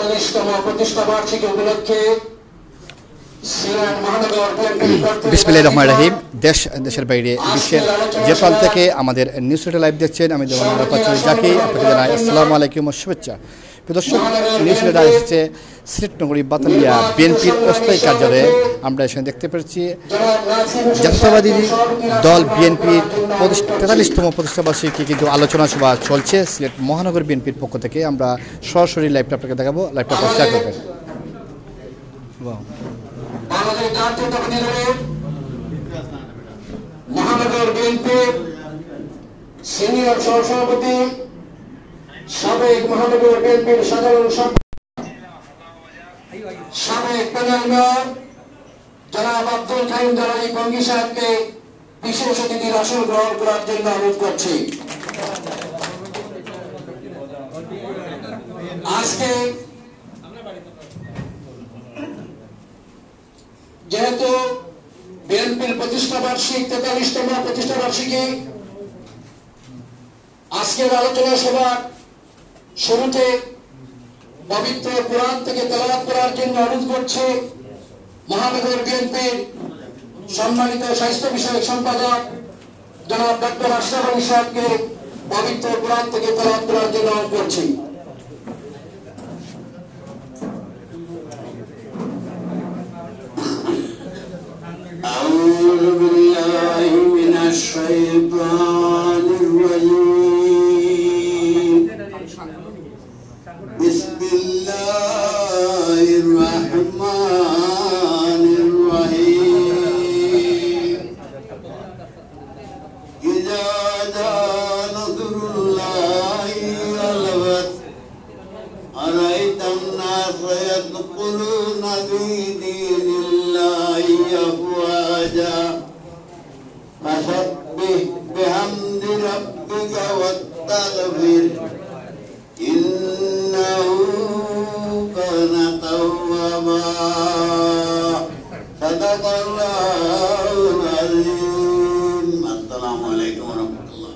43তম প্রতিষ্ঠা বার্ষিকী উপলক্ষে বিসমিল্লাহির রহমানির রহিম। দেশের বাইরে বিশ্বের যে প্রান্ত থেকে আমাদের নিউজ রিডার লাইভ দেখছেন, আমি দেওয়ান আরাফাত চৌধুরী জাকি আপনাকে জানাই আসসালামু আলাইকুম ও শুভেচ্ছা। দর্শক, নিউজ রিডার এসেছে সিলেট নগরী বাতালিয়া বিএনপির অস্থায়ী কার্যালয়ে। আমরা এখানে দেখতে পাচ্ছি জাতীয়তাবাদী দল বিএনপির 43তম প্রতিষ্ঠাবার্ষিকী কিন্তু আলোচনা সভা চলছে সিলেট মহানগর বিএনপির পক্ষ থেকে। আমরা সরাসরি লাইভটা আপনাকে দেখাবো, লাইভটা প্রচার করবেন। বাংলাদেশ জাতীয়তাবাদী দলের মহানগর বিএনপির সিনিয়র সহসভাপতি, সাবেক মহানগর বিএনপির সাধারণ সম্পাদক, সাবেক প্যানেল মেয়র জনাব আব্দুল কাইম জালালী পঙ্গি সাহেবকে বিশেষ অতিথির আসন গ্রহণ করার জন্য অনুরোধ করছি। আজকে যেহেতু বিএনপির প্রতিষ্ঠা বার্ষিক 43তম প্রতিষ্ঠা বার্ষিকী, আজকের আলোচনা সভার শুরুতে পবিত্র কোরআন থেকে তেলাওয়াত করার জন্য অনুরোধ করছে মহানগর বিএনপির সম্মানিত স্বাস্থ্য বিষয়ক সম্পাদক জনাব ডক্টর আশরাফ আলী সাহেবকে পবিত্র কোরআন থেকে তেলাওয়াত করার জন্য অনুরোধ করছি। أعوذ بالله من الشيطان الرجيم بسم الله الرحمن الرحيم إذا جاء نصر الله والفتح أرأيت الناس يدخلون في دين الله أفواجا فسبح بحمد ربك واستغفر إنه كان توابا صدق الله العظيم السلام عليكم ورحمة الله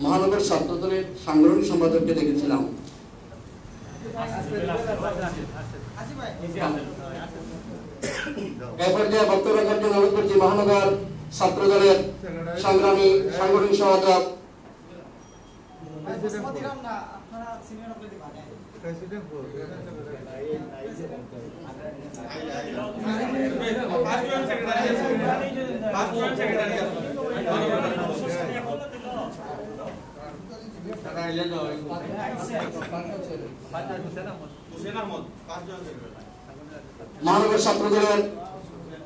মহানগর ছাত্র দলের সাংগঠনিক সম্পাদককে দেখেছিলাম। এরপর যে বক্তব্য রাখার জন্য অনুরোধ করছি মহানগর ছাত্র দলের সংগ্রামী সাংগঠনিক সম্পাদক মহানগর ছাত্র দলের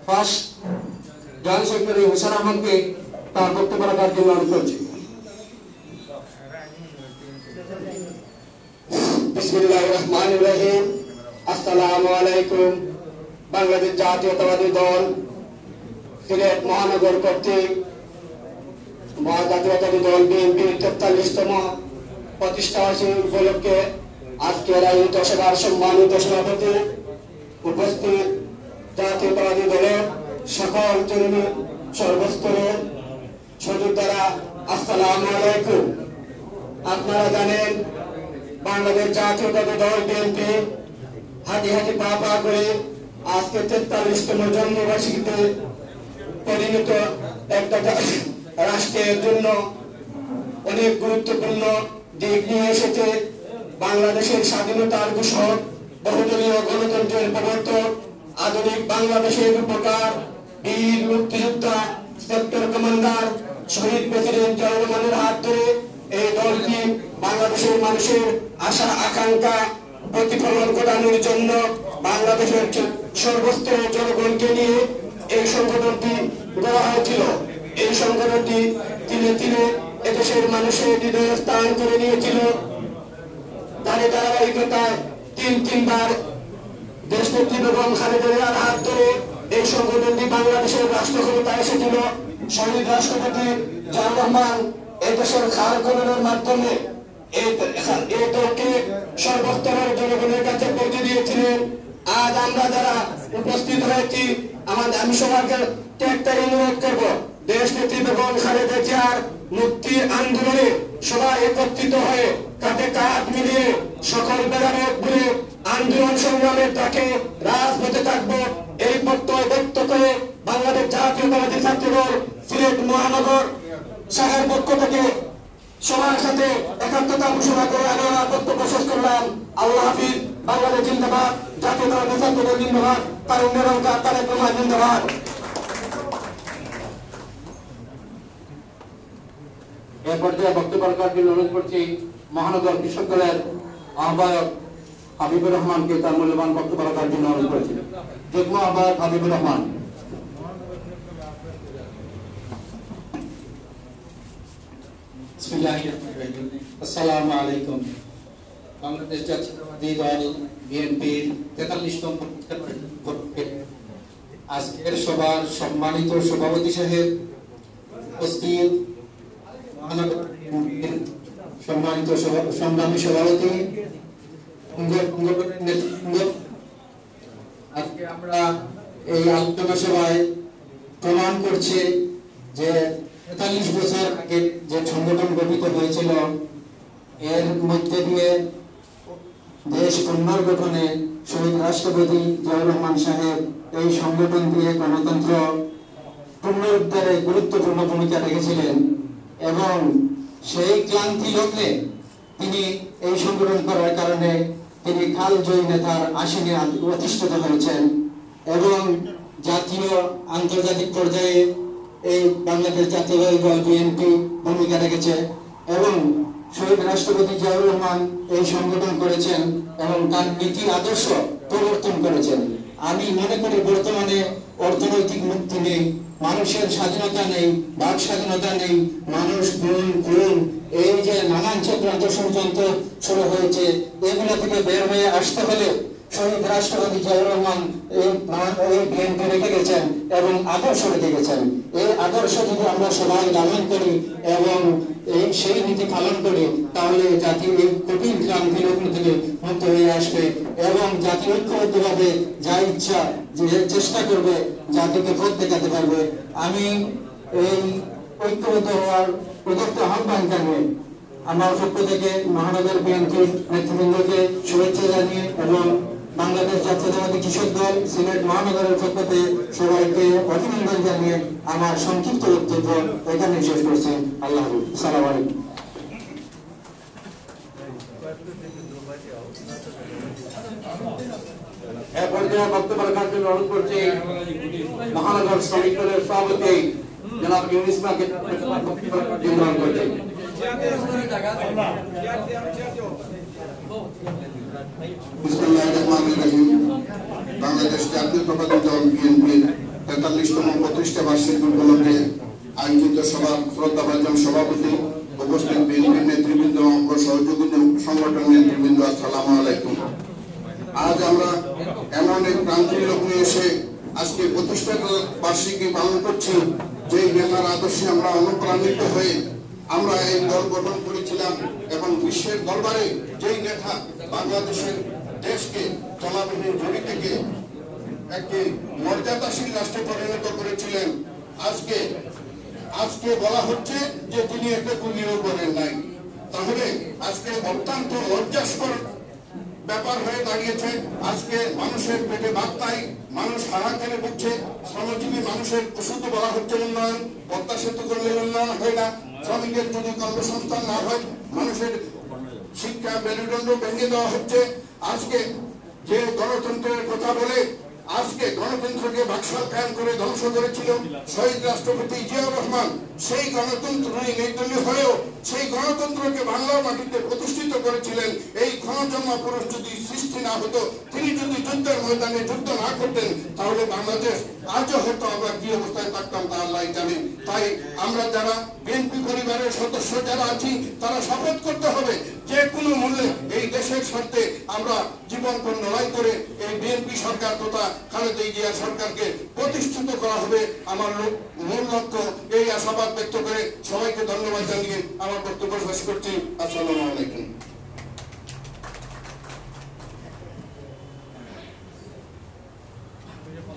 ফার্স্ট জয়েন্ট সেক্রেটারি হোসেন আহমদকে তার বক্তব্য রাখার জন্য অনুরোধ করছি। বিসমিল্লাহির রহমানির রহিম। আসসালামু আলাইকুম। বাংলাদেশ জাতীয়তাবাদী দল সিলেট মহানগর কর্তৃক জাতীয়তাবাদী দল বিএনপির 43তম প্রতিষ্ঠা বার্ষিকী উপলক্ষে আজকের আয়োজিত সভার সম্মানিত সভাপতি, উপস্থিত জাতীয়তাবাদী দলের সকল শ্রেণী সর্বস্তরের সহযোদ্ধারা, আসসালামু আলাইকুম। আপনারা জানেন বাংলাদেশ জাতীয়তাবাদী দল বিএনপি হাঁটি হাঁটি পা পা করে আজকে 43তম জন্মবার্ষিকীতে পরিণত একটা রাষ্ট্রের জন্য অনেক গুরুত্বপূর্ণ দিক নিয়ে এসেছে। বাংলাদেশের স্বাধীনতার ঘোষক, বহুদলীয় গণতন্ত্রের প্রবর্তক, আধুনিক বাংলাদেশের উপকার, বীর মুক্তিযোদ্ধা, সেক্টর কমান্ডার, শহীদ প্রেসিডেন্ট জিয়াউর রহমানের হাত ধরে এই দলটি বাংলাদেশের মানুষের আশা আকাঙ্ক্ষা প্রতিফলন ঘটানোর জন্য বাংলাদেশের সর্বস্তরের জনগণকে নিয়ে এই সংগঠনটি গড়া হয়েছিল। এই সংগঠনটি দিনে দিনে এদেশের মানুষের হৃদয়ে স্থান করে নিয়েছিল। তার ধারাবাহিকতায় তিনবার দেশনেত্রী বেগম খালেদা জিয়ার হাত ধরে এই সংগঠনটি বাংলাদেশের রাষ্ট্র ক্ষমতায় এসেছিল। শহীদ রাষ্ট্রপতি জিয়াউর রহমান এই দেশের খাল খননের মাধ্যমে এই দলকে সর্বস্তরের জনগণের কাছে পৌঁছে দিয়েছিলেন। আজ আমরা যারা উপস্থিত হয়েছি, আমি সবাইকে ত্যাগের অনুরোধ করব। দেশ নেত্রী বেগম খালেদা জিয়ার মুক্তির আন্দোলনে সবাই একত্রিত হয়ে কাঁধে কাঁধ মিলিয়ে সকল ভেদাভেদ ভুলে আন্দোলন সংগ্রামের ডাকে রাজপথে থাকবো এই প্রত্যয় ব্যক্ত করে বাংলাদেশ জাতীয়তাবাদী ছাত্রদল সিলেট মহানগর শাখার পক্ষ থেকে সবার সাথে একাত্মতা ঘোষণা করে আমি আমার বক্তব্য শেষ করলাম। আল্লাহ হাফিজ। বাংলাদেশ জিন্দাবাদ। জাতীয়তাবাদী ছাত্রদল জিন্দাবাদ। তারুণ্যের অঙ্কা তারেক রহমান জিন্দাবাদ। এ পর্যায়ে বক্তব্য রাখার জন্য অনুরোধ করছি মহানগর কৃষক দলের আহ্বায়ক হাবিবুর রহমানকে তার মূল্যবান বক্তব্য রাখার জন্য অনুরোধ করছি। যুগ্ম আহ্বায়ক হাবিবুর রহমান। আসসালামু আলাইকুম। বাংলাদেশ জাতীয়তাবাদী দল বিএনপির 43তম আজকের সভার সম্মানিত সভাপতি সাহেব, উপস্থিত মহানগর বিএনপির সম্মানিত সংগ্রামী সভাপতি, আজকে আমরা এই আলোচনা সভায় প্রমাণ করছি যে 43 বছর আগে যে সংগঠন গঠিত হয়েছিল এর মধ্যে দিয়ে দেশ পুনর্গঠনে শহীদ রাষ্ট্রপতি জিয়াউর রহমান সাহেব এই সংগঠন দিয়ে গণতন্ত্র পুনরুদ্ধারে গুরুত্বপূর্ণ ভূমিকা রেখেছিলেন এবং সেই ক্লান্তি লগ্নে তিনি এই সংগঠন করার কারণে তিনি কালজয়ী নেতার আসনে অধিষ্ঠিত হয়েছেন এবং জাতীয় আন্তর্জাতিক পর্যায়ে এই বাংলাদেশ জাতীয়তাবাদী দল বিএনপি ভূমিকা রেখেছে এবং শহীদ রাষ্ট্রপতি জিয়াউর রহমান এই সংগঠন করেছেন এবং তার নীতি আদর্শ প্রবর্তন করেছেন। আমি মনে করি বর্তমানে অর্থনৈতিক মুক্তি নেই, মানুষের স্বাধীনতা নেই, বাক স্বাধীনতা নেই, মানুষ খুন এই যে নানান চক্রান্ত ষড়যন্ত্র শুরু হয়েছে এগুলো থেকে বের হয়ে আসতে হলে শহীদ রাষ্ট্রপতি জিয়াউর রহমান এই বিএনপি রেখে গেছেন এবং আদর্শ রেখে গেছেন। এই আদর্শ যদি আমরা সবাই লালন করি এবং সেই নীতি পালন করি তাহলে জাতি এই কঠিন ক্রান্তি লগ্ন থেকে মুক্ত হয়ে আসবে এবং জাতি ঐক্যবদ্ধভাবে যা ইচ্ছা যে চেষ্টা করবে জাতিকে পথ দেখাতে পারবে। আমি এই ঐক্যবদ্ধ হওয়ার প্রদত্ত আহ্বান জানিয়ে আমার পক্ষ থেকে মহানগর বিএনপির নেতৃবৃন্দকে শুভেচ্ছা জানিয়ে এবং বাংলাদেশ জাতীয়তাবাদী কৃষক দল সিলেট মহানগরের পক্ষ থেকে সবাইকে অভিনন্দন জানিয়ে আমার সংক্ষিপ্ত বক্তব্য এখানে শেষ করছি। আল্লাহ হাফেজ। আসসালামু আলাইকুম। এ পর্যায়ে বক্তব্য রাখার জন্য অনুরোধ করছি মহানগর শ্রমিক দলের সভাপতি জনাব ইউনুস ইসলামকে বক্তব্য রাখার জন্য অনুরোধ করছি। বিসমিল্লাহির রহমানির রহিম। বাংলাদেশ জাতীয়তাবাদী দল বিএনপির 43তম প্রতিষ্ঠা বার্ষিকী উপলক্ষে আয়োজিত সভার শ্রদ্ধাভাজন সভাপতি, উপস্থিত বিএনপির নেতৃবৃন্দ ও সহযোগী সংগঠন নেতৃবৃন্দ, আসসালামু আলাইকুম। আজ আমরা এমন এক ক্রান্তির লগ্নে এসে আজকে প্রতিষ্ঠা বার্ষিকী পালন করছি যেই নেতার আদর্শে আমরা অনুপ্রাণিত হয়ে আমরা এই দল গঠন করেছিলাম এবং বিশ্বের দরবারে যেই নেতা বাংলাদেশের দেশকে জলাভূমির ঝুড়ি থেকে একটি মর্যাদাশীল রাষ্ট্রে পরিণত করেছিলেন, আজকে বলা হচ্ছে যে তিনি একটা কুলিও করেন নাই। তাহলে আজকে অত্যন্ত লজ্জাস্কর ব্যাপার হয়ে দাঁড়িয়েছে। আজকে মানুষের পেটে ভাত নাই, মানুষ হাহাকারে ভুগছে। শ্রমজীবী মানুষের শুধু বলা হচ্ছে উন্নয়ন, পদ্মা সেতু করলে উন্নয়ন হয় না, শ্রমিকের যদি কর্মসংস্থান না হয়, মানুষের শিক্ষা মেরুদণ্ড ভেঙে দেওয়া হচ্ছে। আজকে যে গণতন্ত্রের কথা বলে আজকে গণতন্ত্রকে বাকশাল কায়েম করে ধ্বংস করেছিল শহীদ রাষ্ট্রপতি জিয়াউর রহমান, সেই গণতন্ত্র নির্দলীয় হয়েও সেই গণতন্ত্রকে বাংলার মাটিতে প্রতিষ্ঠিত করেছিলেন। এই ক্ষণজন্মা পুরুষ যদি সৃষ্টি না হতো, তিনি যদি যুদ্ধের ময়দানে যুদ্ধ না করতেন, তাহলে বাংলাদেশ আজও হয়তো আমরা কি অবস্থায় থাকতাম তা আল্লাহ জানে। তাই আমরা যারা বিএনপি পরিবারের সদস্য যারা আছি তারা শপথ করতে হবে যে কোনো মূল্যে এই দেশের স্বার্থে আমরা জীবনপণ লড়াই করে এই বিএনপি সরকার তথা খালেদা জিয়া সরকারকে প্রতিষ্ঠিত করা হবে। আমার মূল লক্ষ্য এই আশাবাদ ব্যক্ত করে সবাইকে ধন্যবাদ জানিয়ে আমার বক্তব্য শেষ করছি। আসসালামু আলাইকুম।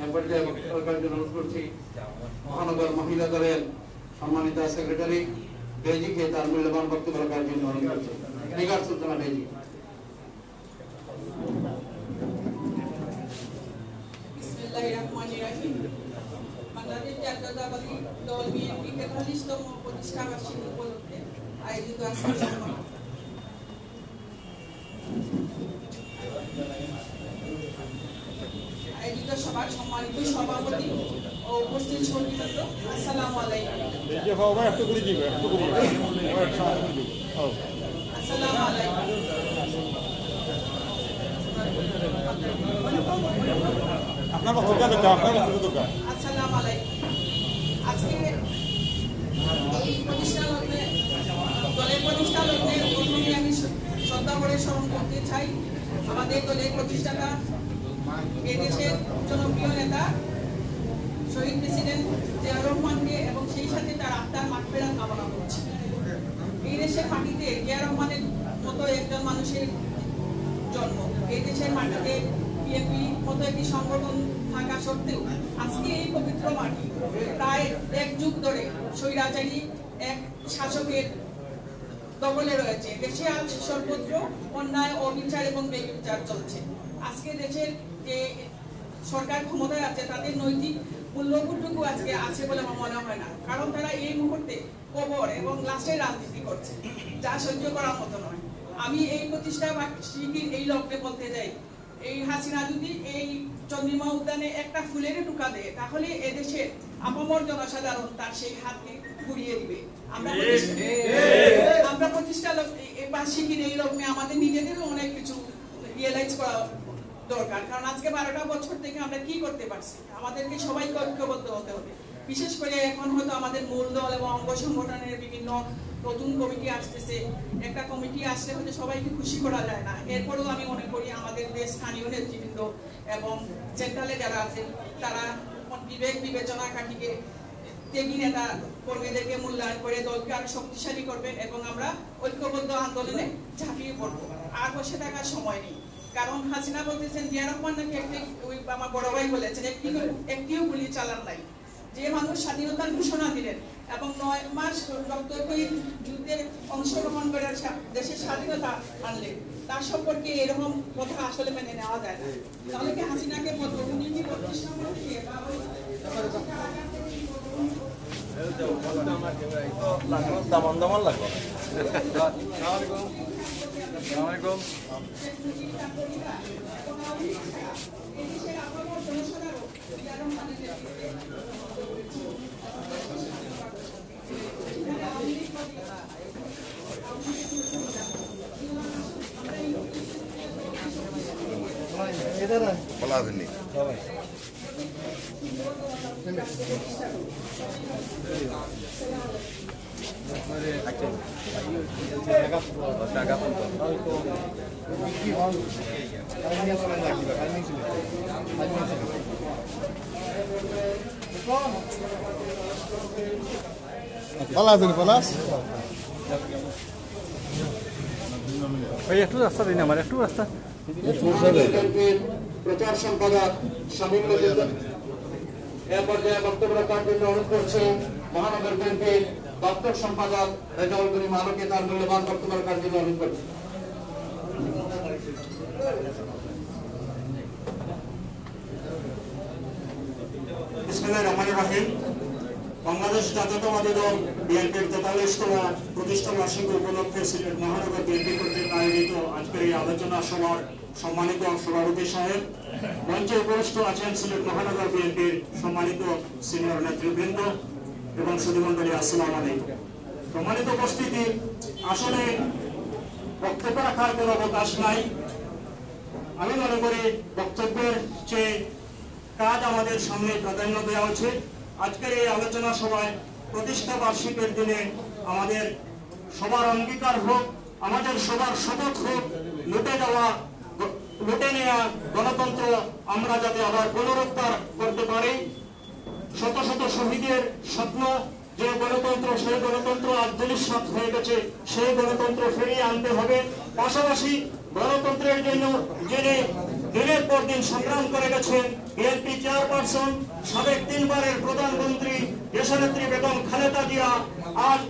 এ পর্যায়ে বক্তব্য রাখার জন্য অনুরোধ করছি মহানগর মহিলা দলের সম্মানিত সেক্রেটারি বেজিকে তার মূল্যবান বক্তব্য রাখার জন্য অনুরোধ করছি। নিগার সুলতানা বেজি। বিসমিল্লাহিররহমানিররহিম। বাংলাদেশ জাতীয়তাবাদী দল বিএনপি ৪৩তম প্রতিষ্ঠা বার্ষিকী উপলক্ষে আয়োজিত আজকের সভার সম্মানিত সভাপতি ও উপস্থিত সঙ্গীবৃন্দ, আসসালামু আলাইকুম। আসসালামু আলাইকুম। আসসালামু আলাইকুম। আজকে এই প্রতিষ্ঠা লগ্নে দলের প্রতিষ্ঠা লগ্নে প্রথমে আমি শ্রদ্ধা করে স্মরণ করতে চাই আমাদের দলের প্রতিষ্ঠাতা এই দেশের জনপ্রিয় নেতা শহীদ প্রেসিডেন্ট জিয়াউর রহমানকে এবং সেই সাথে তার আত্মার মাগফিরাত কামনা করছি। এই দেশের মাটিতে জিয়াউর রহমানের মতো একজন মানুষের জন্ম। এই দেশের মাটিতে বিএনপি মতো একটি সংগঠন থাকা সত্ত্বেও আজকে এই পবিত্র মাটি প্রায় এক যুগ ধরে স্বৈরাচারী এক শাসকের দখলে রয়েছে। দেশে আজ সর্বত্র অন্যায়, অবিচার এবং বেবিচার চলছে। আজকে দেশের যে সরকার ক্ষমতায় আছে তাদের নৈতিক মূল্যবোধটুকু আজকে আছে বলে আমার মনে হয় না, কারণ তারা এই মুহূর্তে কবর এবং লাশের রাজনীতি করছে, যা সহ্য করার মতো নয়। আমি এই প্রতিষ্ঠা বার্ষিকীর এই লগ্নে বলতে চাই, এই হাসিনা যদি এই চন্দ্রিমা উদ্যানে একটা ফুলের টুকা দেয় তাহলে এদেশের আপামর জনসাধারণ তার সেই হাতকে ঘুরিয়ে দিবে। আমরা প্রতিষ্ঠা বার্ষিকীর এই লগ্নে আমাদের নিজেদেরও অনেক কিছু রিয়েলাইজ করা দরকার, কারণ আজকে 12টা বছর থেকে আমরা কি করতে পারছি। আমাদেরকে সবাইকে ঐক্যবদ্ধ হতে হবে। বিশেষ করে এখন হয়তো আমাদের মূল দল এবং অঙ্গ সংগঠনের বিভিন্ন নতুন কমিটি আসতেছে। একটা কমিটি আসলে হয়তো সবাইকে খুশি করা যায় না। এরপরেও আমি মনে করি আমাদের দেশ স্থানীয় নেতৃবৃন্দ এবং সেন্ট্রালে যারা আছেন তারা বিবেক বিবেচনা কাটিয়ে ত্যাগী নেতা কর্মীদেরকে মূল্যায়ন করে দলকে আরো শক্তিশালী করবেন এবং আমরা ঐক্যবদ্ধ আন্দোলনে ঝাঁপিয়ে পড়বো। আর বসে থাকার সময় নেই, কারণ হাসিনা বলতেছেন জিয়া রহমান নাকি আমার বড় ভাই বলেছেন একটিও গুলি চালান নাই। যে মানুষ স্বাধীনতার ঘোষণা দিলেন এবং 9 মাস রক্তক্ষয়ী যুদ্ধের অংশগ্রহণ করে দেশের স্বাধীনতা আনলেন, তার সম্পর্কে এরকম কথা আসলে মেনে নেওয়া যায় না। তাহলে কি হাসিনাকে বলবো উনি কি প্রতিষ্ঠা করতে একটু রাস্তা দিন, আমার একটু রাস্তা। প্রচার সম্পাদক শামীম মজুমদার এ পর্যায়ে বক্তব্য রাখার জন্য অনুরোধ করছি মহানগর বিএনপির দপ্তর সম্পাদক রেজাউল করিম আলোকে তার মূল্যবান বক্তব্য রাখার জন্য অনুরোধ করছি। বিসমিল্লাহির রহমানির রহিম। বাংলাদেশ জাতীয়তাবাদী দল বিএনপির 43তম প্রতিষ্ঠা বার্ষিকী উপলক্ষে সিলেট মহানগর বিএনপি কর্তৃক আয়োজিত আজকের এই আলোচনা সভার সম্মানিত সভাপতি সাহেব, মঞ্চে উপস্থিত আছেন সিলেট মহানগর বিএনপির সম্মানিত সিনিয়র নেতৃবৃন্দ এবং সুধীমণ্ডলী, আসসালামু আলাইকুম। সম্মানিত উপস্থিতি, আসলে বক্তব্য রাখার কোনো অবকাশ নাই। আমি মনে করি বক্তব্যের চেয়ে কাজ আমাদের সামনে প্রাধান্য দেওয়া উচিত। আজকের এই আলোচনা সভায় প্রতিষ্ঠা বার্ষিকীর দিনে আমাদের সবার অঙ্গীকার হোক, আমাদের সবার শপথ হোক, লুটে নেওয়া গণতন্ত্র আমরা যাতে আবার পুনরুদ্ধার করতে পারি। শত শত শহীদের স্বপ্ন যে গণতন্ত্র, সেই গণতন্ত্র আজ ধূলিসাৎ হয়ে গেছে, সেই গণতন্ত্র ফিরিয়ে আনতে হবে। পাশাপাশি গণতন্ত্রের জন্য যিনি দিনের পর দিন সংগ্রাম করে গেছেন বিএনপি চেয়ারপারসন, সাবেক 3 বারের প্রধানমন্ত্রী দেশনেত্রী বেগম খালেদা জিয়া। আজ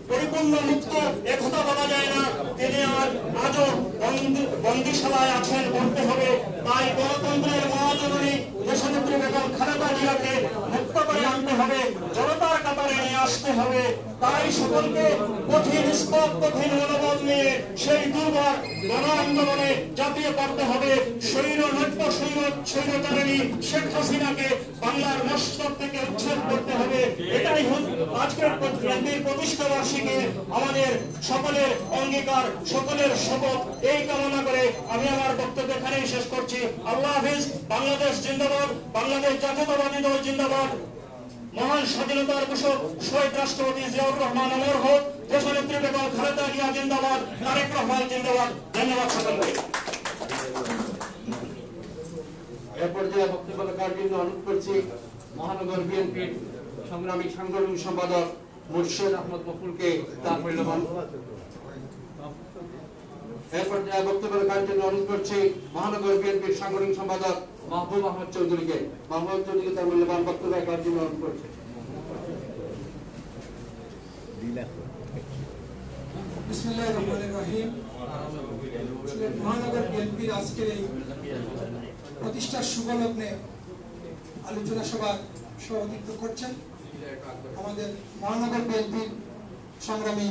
পরিপূর্ণ মুক্ত একথা বলা যায় না, তিনি আজও বন্দিশালায় আছেন বলতে হবে। তাই গণতন্ত্রের মহাজননী দেশনেত্রী বেগম খালেদা জিয়াকে মুক্ত করে আনতে হবে, জনতার কাতারে নিয়ে আসতে হবে। তাই সকলকে কঠিন ইস্পাত, কঠিন মনোবল নিয়ে সেই দুর্বার গণ আন্দোলনে ঝাঁপিয়ে পড়তে হবে। স্বৈরচারিণী শেখ হাসিনাকে বাংলার মস্তক থেকে উচ্ছেদ করতে হবে। এটাই আজকের বিএনপির প্রতিষ্ঠা বার্ষিকী আমাদের সকলের অঙ্গীকার, সকলের শপথ। এই কামনা করে আমি আমার বক্তব্য এখানেই শেষ করছি। আল্লাহ হাফিজ। বাংলাদেশ জিন্দাবাদ, বাংলাদেশ জাতীয়তাবাদী দল জিন্দাবাদ। মহান স্বাধীনতার ঘোষক শহীদ রাষ্ট্রপতি জিয়াউর রহমান অমর হোক, দেশনেত্রী বেগম খালেদা জিয়া জিন্দাবাদ, তারেক রহমান জিন্দাবাদ। ধন্যবাদ সকলকে। এ পর্যায়ে বক্তব্য রাখার জন্য অনুরোধ করছি মহানগর বিএনপির সংগ্রামী সাংগঠনিক সম্পাদক মুর্শেদ আহমদ মকুলকে তার মূল্যবান। এ পর্যায়ে বক্তব্য রাখার জন্য অনুরোধ করছি মহানগর বিএনপির সাংগঠনিক সম্পাদক মাহবুব আহমদ চৌধুরীকে। মাহবুব চৌধুরীকে তার মূল্যবান বক্তব্য রাখার জন্য অনুরোধ করছি। বিসমিল্লাহির রহমানির রহিম। মহানগর বিএনপির আজকের এই প্রতিষ্ঠার শুভলগ্নে আলোচনা সভার সভাপতিত্ব করছেন আমাদের মহানগর বিএনপির সংগ্রামী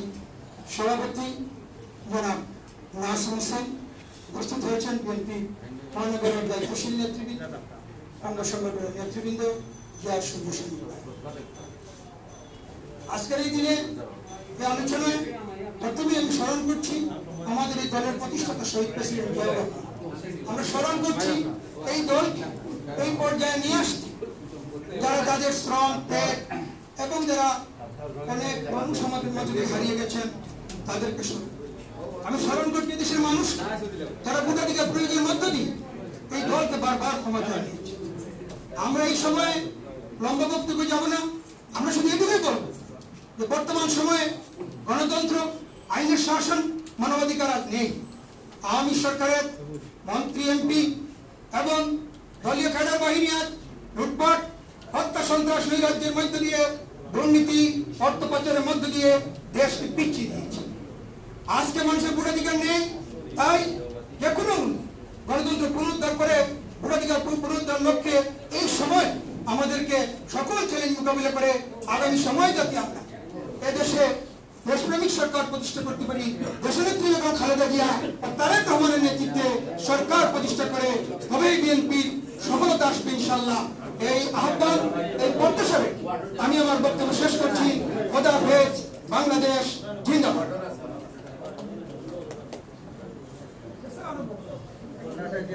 সভাপতি জনাব নাসিম হোসেন। উপস্থিত হয়েছেন বিএনপি মহানগরের দায়িত্বশীল নেতৃবৃন্দ, অঙ্গ সংগঠনের নেতৃবৃন্দ, জেলার সদস্য। আজকের এই দিনে এই আলোচনায় প্রথমে আমি স্মরণ করছি আমাদের এই দলের প্রতিষ্ঠাতা শহীদ প্রেসিডেন্ট জিয়াউর রহমান। আমরা স্মরণ করছি এই দলকে এই পর্যায়ে নিয়ে আসতে যারা তাদের শ্রম, ত্যাগ এবং যারা অনেক মানুষ আমাদের মাঝে হারিয়ে গেছেন তাদেরকে আমি স্মরণ করছি দেশের মানুষ যারা ভোটাধিকার প্রয়োগের মধ্য দিয়ে এই দলকে বারবার ক্ষমতা নিয়েছে। আমরা এই সময়ে লম্বা বক্তব্য যাব না, আমরা শুধু এটুকুই বলবো যে বর্তমান সময়ে গণতন্ত্র, আইনের শাসন, মানবাধিকার আজ নেই। আওয়ামী সরকারের মন্ত্রী, এমপি এবং দলীয় ক্যাডার বাহিনী আজ লুটপাট, হত্যা, সন্ত্রাস, নৈরাজ্যের মধ্য দিয়ে, দুর্নীতি, অর্থ পাচারের মধ্য দিয়ে দেশকে পিছিয়ে দিয়েছে। আজকে মানুষের ভোটাধিকার নেই, তাই যে কোনো গণতন্ত্র পুনরুদ্ধার করে ভোটাধিকার পুনরুদ্ধার লক্ষ্যে এই সময় আমাদেরকে সকল চ্যালেঞ্জ মোকাবিলা করে আগামী সময় যাতে আমরা এদেশে দেশপ্রেমিক সরকার প্রতিষ্ঠা করতে পারি, দেশনেত্রী বেগম খালেদা জিয়া তারেক রহমানের নেতৃত্বে সরকার প্রতিষ্ঠা করে তবেই বিএনপির সফলতা আসবে ইনশাআল্লাহ। এই আহ্বান, এই প্রত্যাশায় আমি আমার বক্তব্য শেষ করছি। খোদা হাফেজ। বাংলাদেশ জিন্দাবাদ।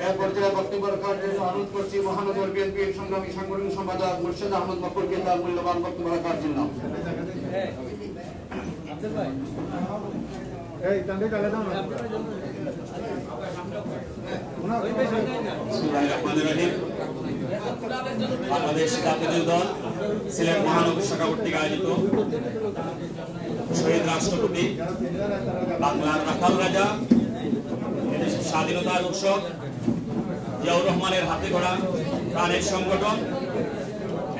এ পর্যায়ে বক্তব্য রাখার জন্য অনুরোধ করছি মহানগর বিএনপির সংগ্রামী সাংগঠনিক সম্পাদক মুর্শেদ আহমদ মকুলকে তার মূল্যবান বক্তব্য রাখার জন্য। বাংলাদেশ জাতীয় দল সিলেট মহানগর শাখা কর্তৃক আয়োজিত শহীদ রাষ্ট্রপতি, বাংলার রাখাল রাজা, এদেশের স্বাধীনতার উৎসব জিয়াউর রহমানের হাতে গড়া প্রাণের সংগঠন,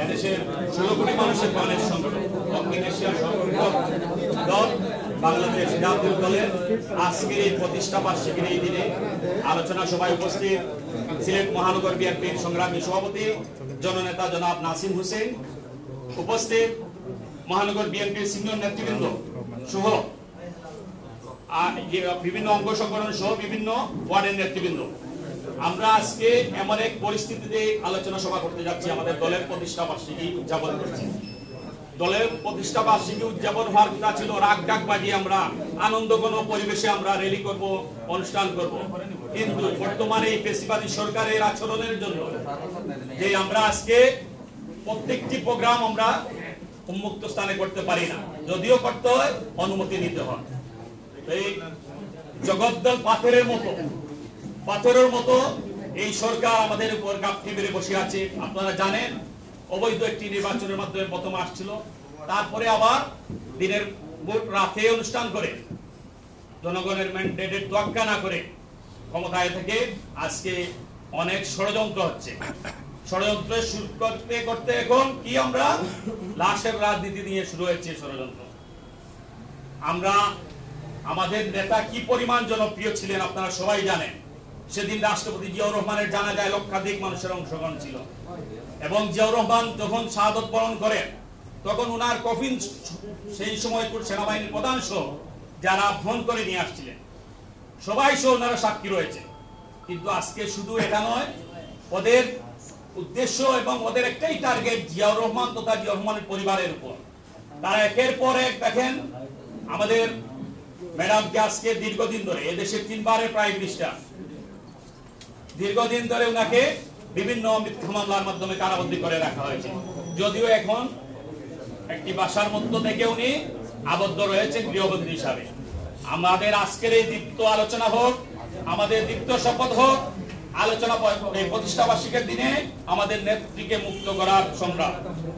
এদেশের 16 কোটি মানুষের প্রাণের সংগঠন দক্ষিণ এশিয়ার সংগঠিত দল বাংলাদেশ জাতীয় দলের আজকের এই প্রতিষ্ঠা বার্ষিকীর এই দিনে আলোচনা সভায় উপস্থিত সিলেট মহানগর বিএনপির সংগ্রামী সভাপতি জননেতা জনাব নাসিম হোসেন, উপস্থিত মহানগর বিএনপির সিনিয়র নেতৃবৃন্দ সহ বিভিন্ন অঙ্গ সংগঠন সহ বিভিন্ন ওয়ার্ডের নেতৃবৃন্দ। আমরা আজকে এমন এক পরিস্থিতিতে আলোচনা সভা করতে যাচ্ছি, আমাদের দলের প্রতিষ্ঠা বার্ষিকী উদযাপন করছি। দলের প্রতিষ্ঠা বার্ষিকী উদযাপন হওয়ার কথা ছিল রাগ ডাক বাজিয়ে আমরা আনন্দঘন পরিবেশে আমরা র্যালি করব, অনুষ্ঠান করব, কিন্তু বর্তমানে এই ফ্যাসিবাদী সরকারের আচরণের জন্য যে আমরা আজকে প্রত্যেকটি প্রোগ্রাম আমরা উন্মুক্ত স্থানে করতে পারি না, যদিও করতে হয় অনুমতি নিতে হয়। এই জগদ্দল পাথরের মতো এই সরকার আমাদের উপর গাপটি মেরে বসে আছে। আপনারা জানেন অবৈধ একটি নির্বাচনের মাধ্যমে প্রথম আসছিল, তারপরে আবার দিনের ভোট রাতে অনুষ্ঠান করে জনগণের ম্যান্ডেটের তোয়াক্কা না করে ক্ষমতায় থেকে আজকে অনেক ষড়যন্ত্র হচ্ছে। ষড়যন্ত্র শুরু করতে করতে এখন কি আমরা লাশের রাজনীতি নিয়ে শুরু হয়েছে ষড়যন্ত্র। আমরা আমাদের নেতা কি পরিমাণ জনপ্রিয় ছিলেন আপনারা সবাই জানেন। সেদিন রাষ্ট্রপতি জিয়াউর রহমানের জানাজায় লক্ষাধিক মানুষের অংশগ্রহণ ছিল এবং জিয়াউর রহমান যখন শাহাদত বরণ করেন তখন উনার কফিন সেই সময় সেনাবাহিনীর প্রধান সহ যারা ফোন করে নিয়ে আসছিলেন সবাই সহ ওনারা সাক্ষী রয়েছে। কিন্তু আজকে শুধু এটা নয়, ওদের উদ্দেশ্য এবং ওদের একটাই টার্গেট জিয়াউর রহমান তথা জিয়াউর রহমানের পরিবারের উপর। তারা একের পর এক দেখেন আমাদের ম্যাডামকে আজকে দীর্ঘদিন ধরে এদেশের 3 বারের প্রাইম মিনিস্টার, দীর্ঘদিন ধরে উনাকে বিভিন্ন মিথ্যা মামলার মাধ্যমে কারাবন্দী করে রাখা হয়েছে। যদিও এখন একটি বাসার মধ্য থেকে উনি আবদ্ধ রয়েছেন গৃহবন্দী হিসাবে। আমাদের আজকের এই দীপ্ত আলোচনা হোক, আমাদের দীপ্ত শপথ হোক, আলোচনা প্রতিষ্ঠা বার্ষিকীর দিনে আমাদের নেত্রীকে মুক্ত করার সংগ্রাম।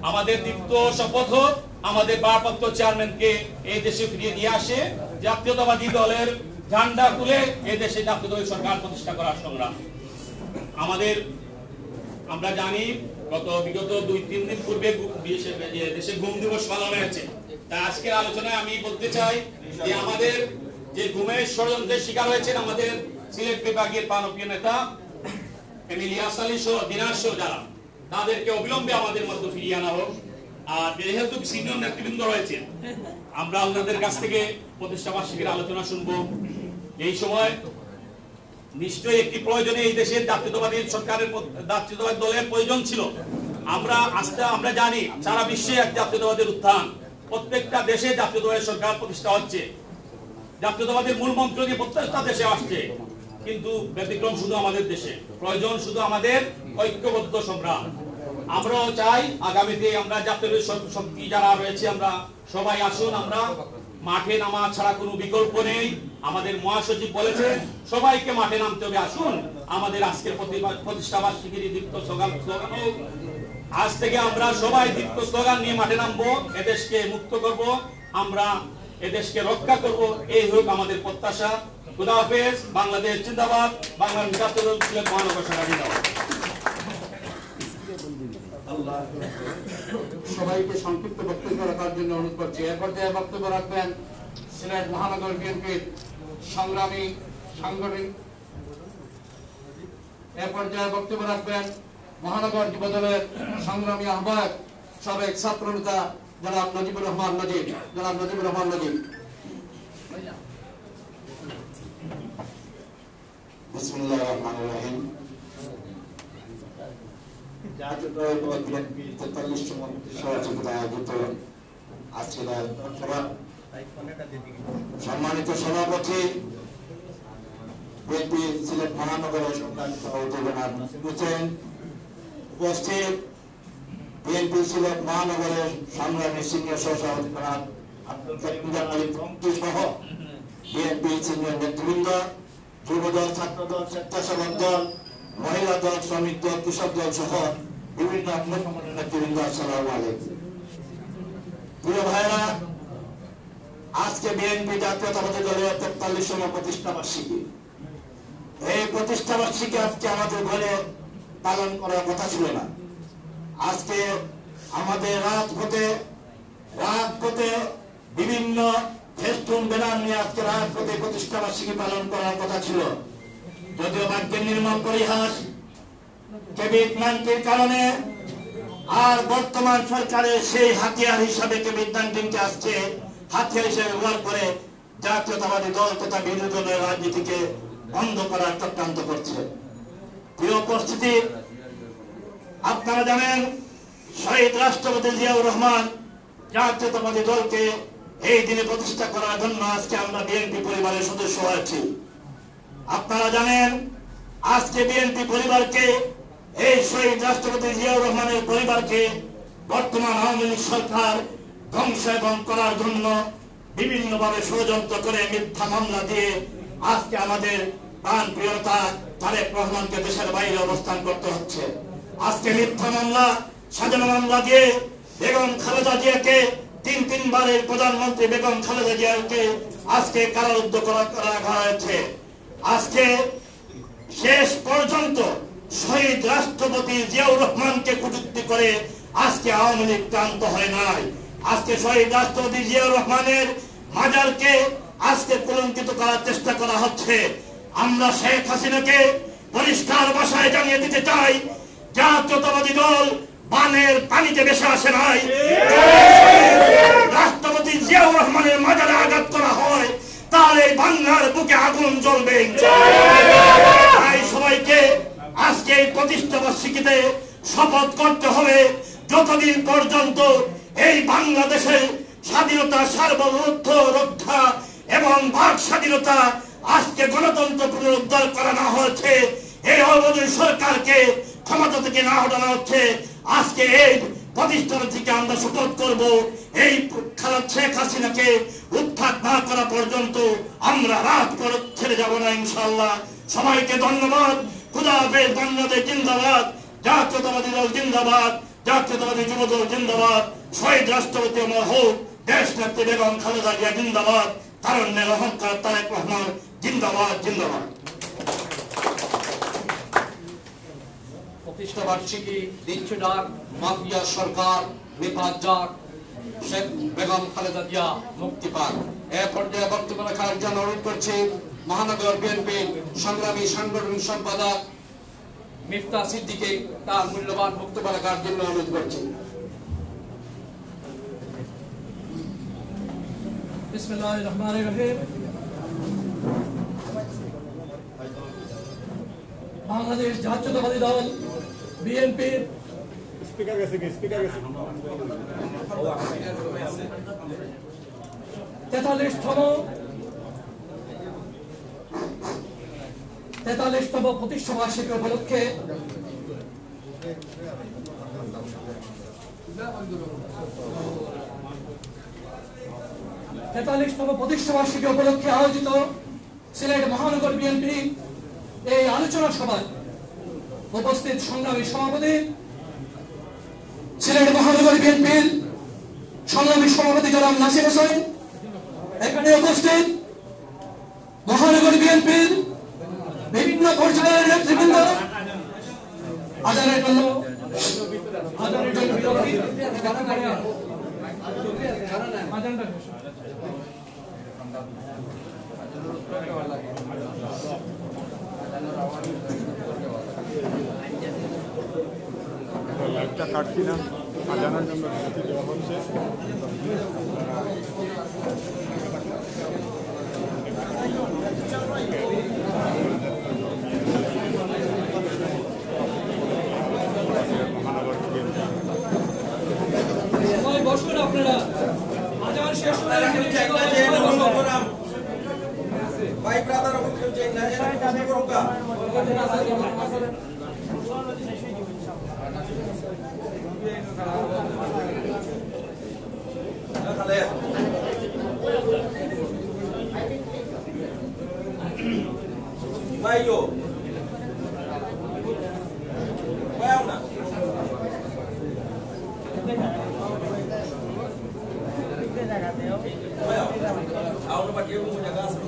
আমাদের দীপ্ত শপথ হোক আমাদের ভারপ্রাপ্ত চেয়ারম্যানকে এই দেশে ফিরিয়ে নিয়ে আসে জাতীয়তাবাদী দলের ঝান্ডা তুলে এই দেশে জাতীয়তাবাদী সরকার প্রতিষ্ঠা করার সংগ্রাম। আমরা জানি বিগত 2-3 দিন পূর্বে দেশে গুম দিবস পালন হয়েছে। তাই আজকের আলোচনায় আমি বলতে চাই যে আমাদের যে গুমের ষড়যন্ত্রের শিকার হয়েছেন আমাদের সিলেট বিভাগের প্রাণপ্রিয় নেতা ইলিয়াস আলী সহ দিনার সহ যারা, তাদেরকে অবিলম্বে আমাদের মধ্যে ফিরিয়ে আনা হোক। আর যেহেতু সিনিয়র নেতৃবৃন্দ রয়েছে আমরা ওনাদের কাছ থেকে প্রতিষ্ঠা বার্ষিকীর আলোচনা শুনবো। এই সময় নিশ্চয়ই একটি প্রয়োজনে এই দেশের জাতীয়তাবাদী সরকারের জাতীয়তাবাদী দলের প্রয়োজন ছিল। আমরা জানি সারা বিশ্বে এক জাতীয়তাবাদের উত্থান, প্রত্যেকটা দেশে জাতীয়তাবাদী সরকার প্রতিষ্ঠা হচ্ছে, জাতীয়তাবাদের মূল মন্ত্র দিয়ে প্রত্যেকটা দেশে আসছে। কিন্তু ব্যতিক্রম শুধু আমাদের দেশে, প্রয়োজন শুধু আমাদের ঐক্যবদ্ধ সংগ্রাম। আমরাও চাই আগামীতে আমরা জাতীয় শক্তি যারা রয়েছে আমরা সবাই আসুন, আমরা মাঠে নামা ছাড়া কোনো বিকল্প নেই। আমাদের মহাসচিব বলেছেন সবাইকে মাঠে নামতে হবে, আসুন আমাদের আজকের প্রতিষ্ঠা বার্ষিকীর দীপ্ত স্লোগান হোক। আজ থেকে আমরা সবাই দীপ্ত স্লোগান নিয়ে মাঠে নামবো, এদেশকে মুক্ত করব, আমরা এদেশকে রক্ষা করব, এই হোক আমাদের প্রত্যাশা। খুদা হাফেজ। বাংলাদেশ জিন্দাবাদ। বাংলাদেশ জাতীয় দল সিলেট মহানগর শাখা জিন্দাবাদ। সবাইকে সংক্ষিপ্ত বক্তব্য রাখার জন্য অনুরোধ করছি। এ পর্যায়ে বক্তব্য রাখবেন সিলেট মহানগর বিএনপির সংগ্রামী সাংগঠনিক। এ পর্যায়ে বক্তব্য রাখবেন মহানগর যুবদলের সংগ্রামী আহ্বায়ক সাবেক ছাত্রনেতা জনাব নজিবুর রহমান নজিব। বিসমিল্লাহির রহমানির রহিম। জাতীয়তাবাদী বিএনপি 43তম সহযোগিতায় আয়োজিত আজকের সম্মানিত সভাপতি বিএনপি সিলেট মহানগরের সভাপতি জনাব হোসেন, উপস্থিত বিএনপি সিলেট মহানগরের সংগ্রামী সিনিয়র সহসভাপতি জনাব আব্দুল কাদির আলী সহ বিএনপি সিনিয়র নেতৃবৃন্দ, যুবদল, ছাত্রদল, স্বেচ্ছাসেবক দল, মহিলা দল, শ্রমিক দল, কৃষক দল সহ বিভিন্ন সংগঠনের নেতৃবৃন্দ, আসসালামু আলাইকুম। প্রিয় ভাইরা, আজকে বিএনপি জাতীয়তাবাদী দলের 43তম প্রতিষ্ঠা বার্ষিকী। এই প্রতিষ্ঠা বার্ষিকী আজকে আমাদের ঘরে পালন করার কথা ছিল না। আজকে আমাদের রাজপথে বিভিন্ন ফেস্টুন ব্যানার নিয়ে আজকে রাজপথে প্রতিষ্ঠা বার্ষিকী পালন করার কথা ছিল। যদিও ভাগ্যের নির্মম পরিহাস কোভিড-19 কারণে আর বর্তমান সরকারের সেই হাতিয়ার হিসাবে কোভিড-19কে আসছে হাতিয়ার হিসেবে ব্যবহার করে জাতীয়তাবাদী দল তথা বিরোধী দলের রাজনীতিকে বন্ধ করার চক্রান্ত করছে। প্রিয় উপস্থিতি, আপনারা জানেন শহীদ রাষ্ট্রপতি জিয়াউর রহমান জাতীয়তাবাদী দলকে এই দিনে প্রতিষ্ঠা করার জন্য আজকে আমরা বিএনপি পরিবারের সদস্য হয়েছি। আপনারা জানেন আজকে বিএনপি পরিবারকে, এই শহীদ রাষ্ট্রপতি জিয়াউর রহমানের পরিবারকে বর্তমান আওয়ামী লীগ সরকার ধ্বংস এবং করার জন্য বিভিন্নভাবে ষড়যন্ত্র করে মিথ্যা মামলা দিয়ে আজকে আমাদের প্রাণ প্রিয়তা তারেক রহমানকে দেশের বাইরে অবস্থান করতে হচ্ছে। আজকে মিথ্যা মামলা, সাজানো মামলা দিয়ে বেগম খালেদা জিয়াকে, 3 বারের প্রধানমন্ত্রী বেগম খালেদা জিয়াকে আজকে কারারুদ্ধ করা হয়েছে। আজকে শেষ পর্যন্ত শহীদ রাষ্ট্রপতি জিয়াউর রহমানকে কটূক্তি করে আজকে আওয়ামী লীগ ক্লান্ত হয় নাই। আজকে শহীদ রাষ্ট্রপতি জিয়াউর রহমানের মাজারকে আজকে কলঙ্কিত করার চেষ্টা করা হচ্ছে। আমরা শেখ হাসিনাকে পরিষ্কার ভাষায় জানিয়ে দিতে চাই, জাতীয়তাবাদী দল বানের পানিতে ভেসে আসে নাই। রাষ্ট্রপতি জিয়াউর রহমানের মাজারে আঘাত করা হয় তাহলে বাংলার বুকে আগুন জ্বলবে। তাই সবাইকে আজকে এই প্রতিষ্ঠা বার্ষিকীতে শপথ করতে হবে, যতদিন পর্যন্ত এই বাংলাদেশের স্বাধীনতা, সার্বভৌমত্ব রক্ষা এবং বাক স্বাধীনতা, আজকে গণতন্ত্র পুনরুদ্ধার করা না হচ্ছে, এই অবৈধ সরকারকে ক্ষমতা থেকে না হটানো হচ্ছে, আজকে এই প্রতিষ্ঠান থেকে আমরা শপথ করব, এই শেখ হাসিনাকে উৎখাত না করা পর্যন্ত আমরা রাজপথ ছেড়ে যাব না ইনশাআল্লাহ। সবাইকে ধন্যবাদ। খুদা হাফেজ। বাংলাদেশ জিন্দাবাদ। জাতীয়তাবাদী দল জিন্দাবাদ। জাতীয়তাবাদী যুব দল জিন্দাবাদ। শহীদ রাষ্ট্রপতি অমর হোক। দেশ নেত্রী বেগম খালেদা জিয়া জিন্দাবাদ। তারুণ্যের অহংকার তারেক রহমান জিন্দাবাদ জিন্দাবাদ। প্রতিষ্ঠা বার্ষিকী দিচ্ছে ডাক, মাফিয়া সরকার নিপাত যাক, শেখ বেগম খালেদা জিয়া মুক্তি পাক। এ পর্যায়ে বক্তব্য রাখার জন্য অনুরোধ করছি মহানগর বিএনপির সংগ্রামী সাংগঠনিক সম্পাদক মিফতা সিদ্দিকী তার মূল্যবান বক্তব্য রাখার জন্য অনুরোধ করছি। বিসমিল্লাহির রহমানির রহিম। বাংলাদেশ জাতীয়তাবাদী দল বিএনপির 43তম প্রতিষ্ঠা বার্ষিকী উপলক্ষে আয়োজিত সিলেট মহানগর বিএনপি এই আলোচনা সভায় উপস্থিত সংগ্রামী সভাপতি, সিলেট মহানগর বিএনপির সংগ্রামী সভাপতি জনাব নাসির হোসেন, এখানে উপস্থিত মহানগর বিএনপির বিভিন্ন পর্যায়ের নেতৃবৃন্দ, আজানের জন্য লাইভটা কাটছি না, আজানের জন্য দেওয়া হচ্ছে। বসুন আপনারা, আজান শেষ হয়ে ভাই ব্রাদার ভাইও ভাই না ahora para que yo voy a casa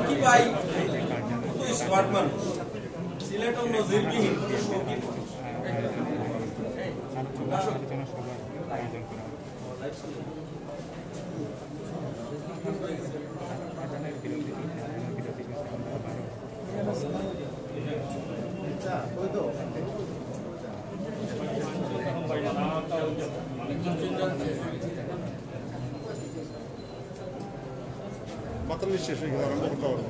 কি ভাই তুই স্মার্ট মানুষ, সিলেট নজিরবিহীন শৌখিন মাত্র শেষ হয়ে গেল, আরম্ভ করতে হবে।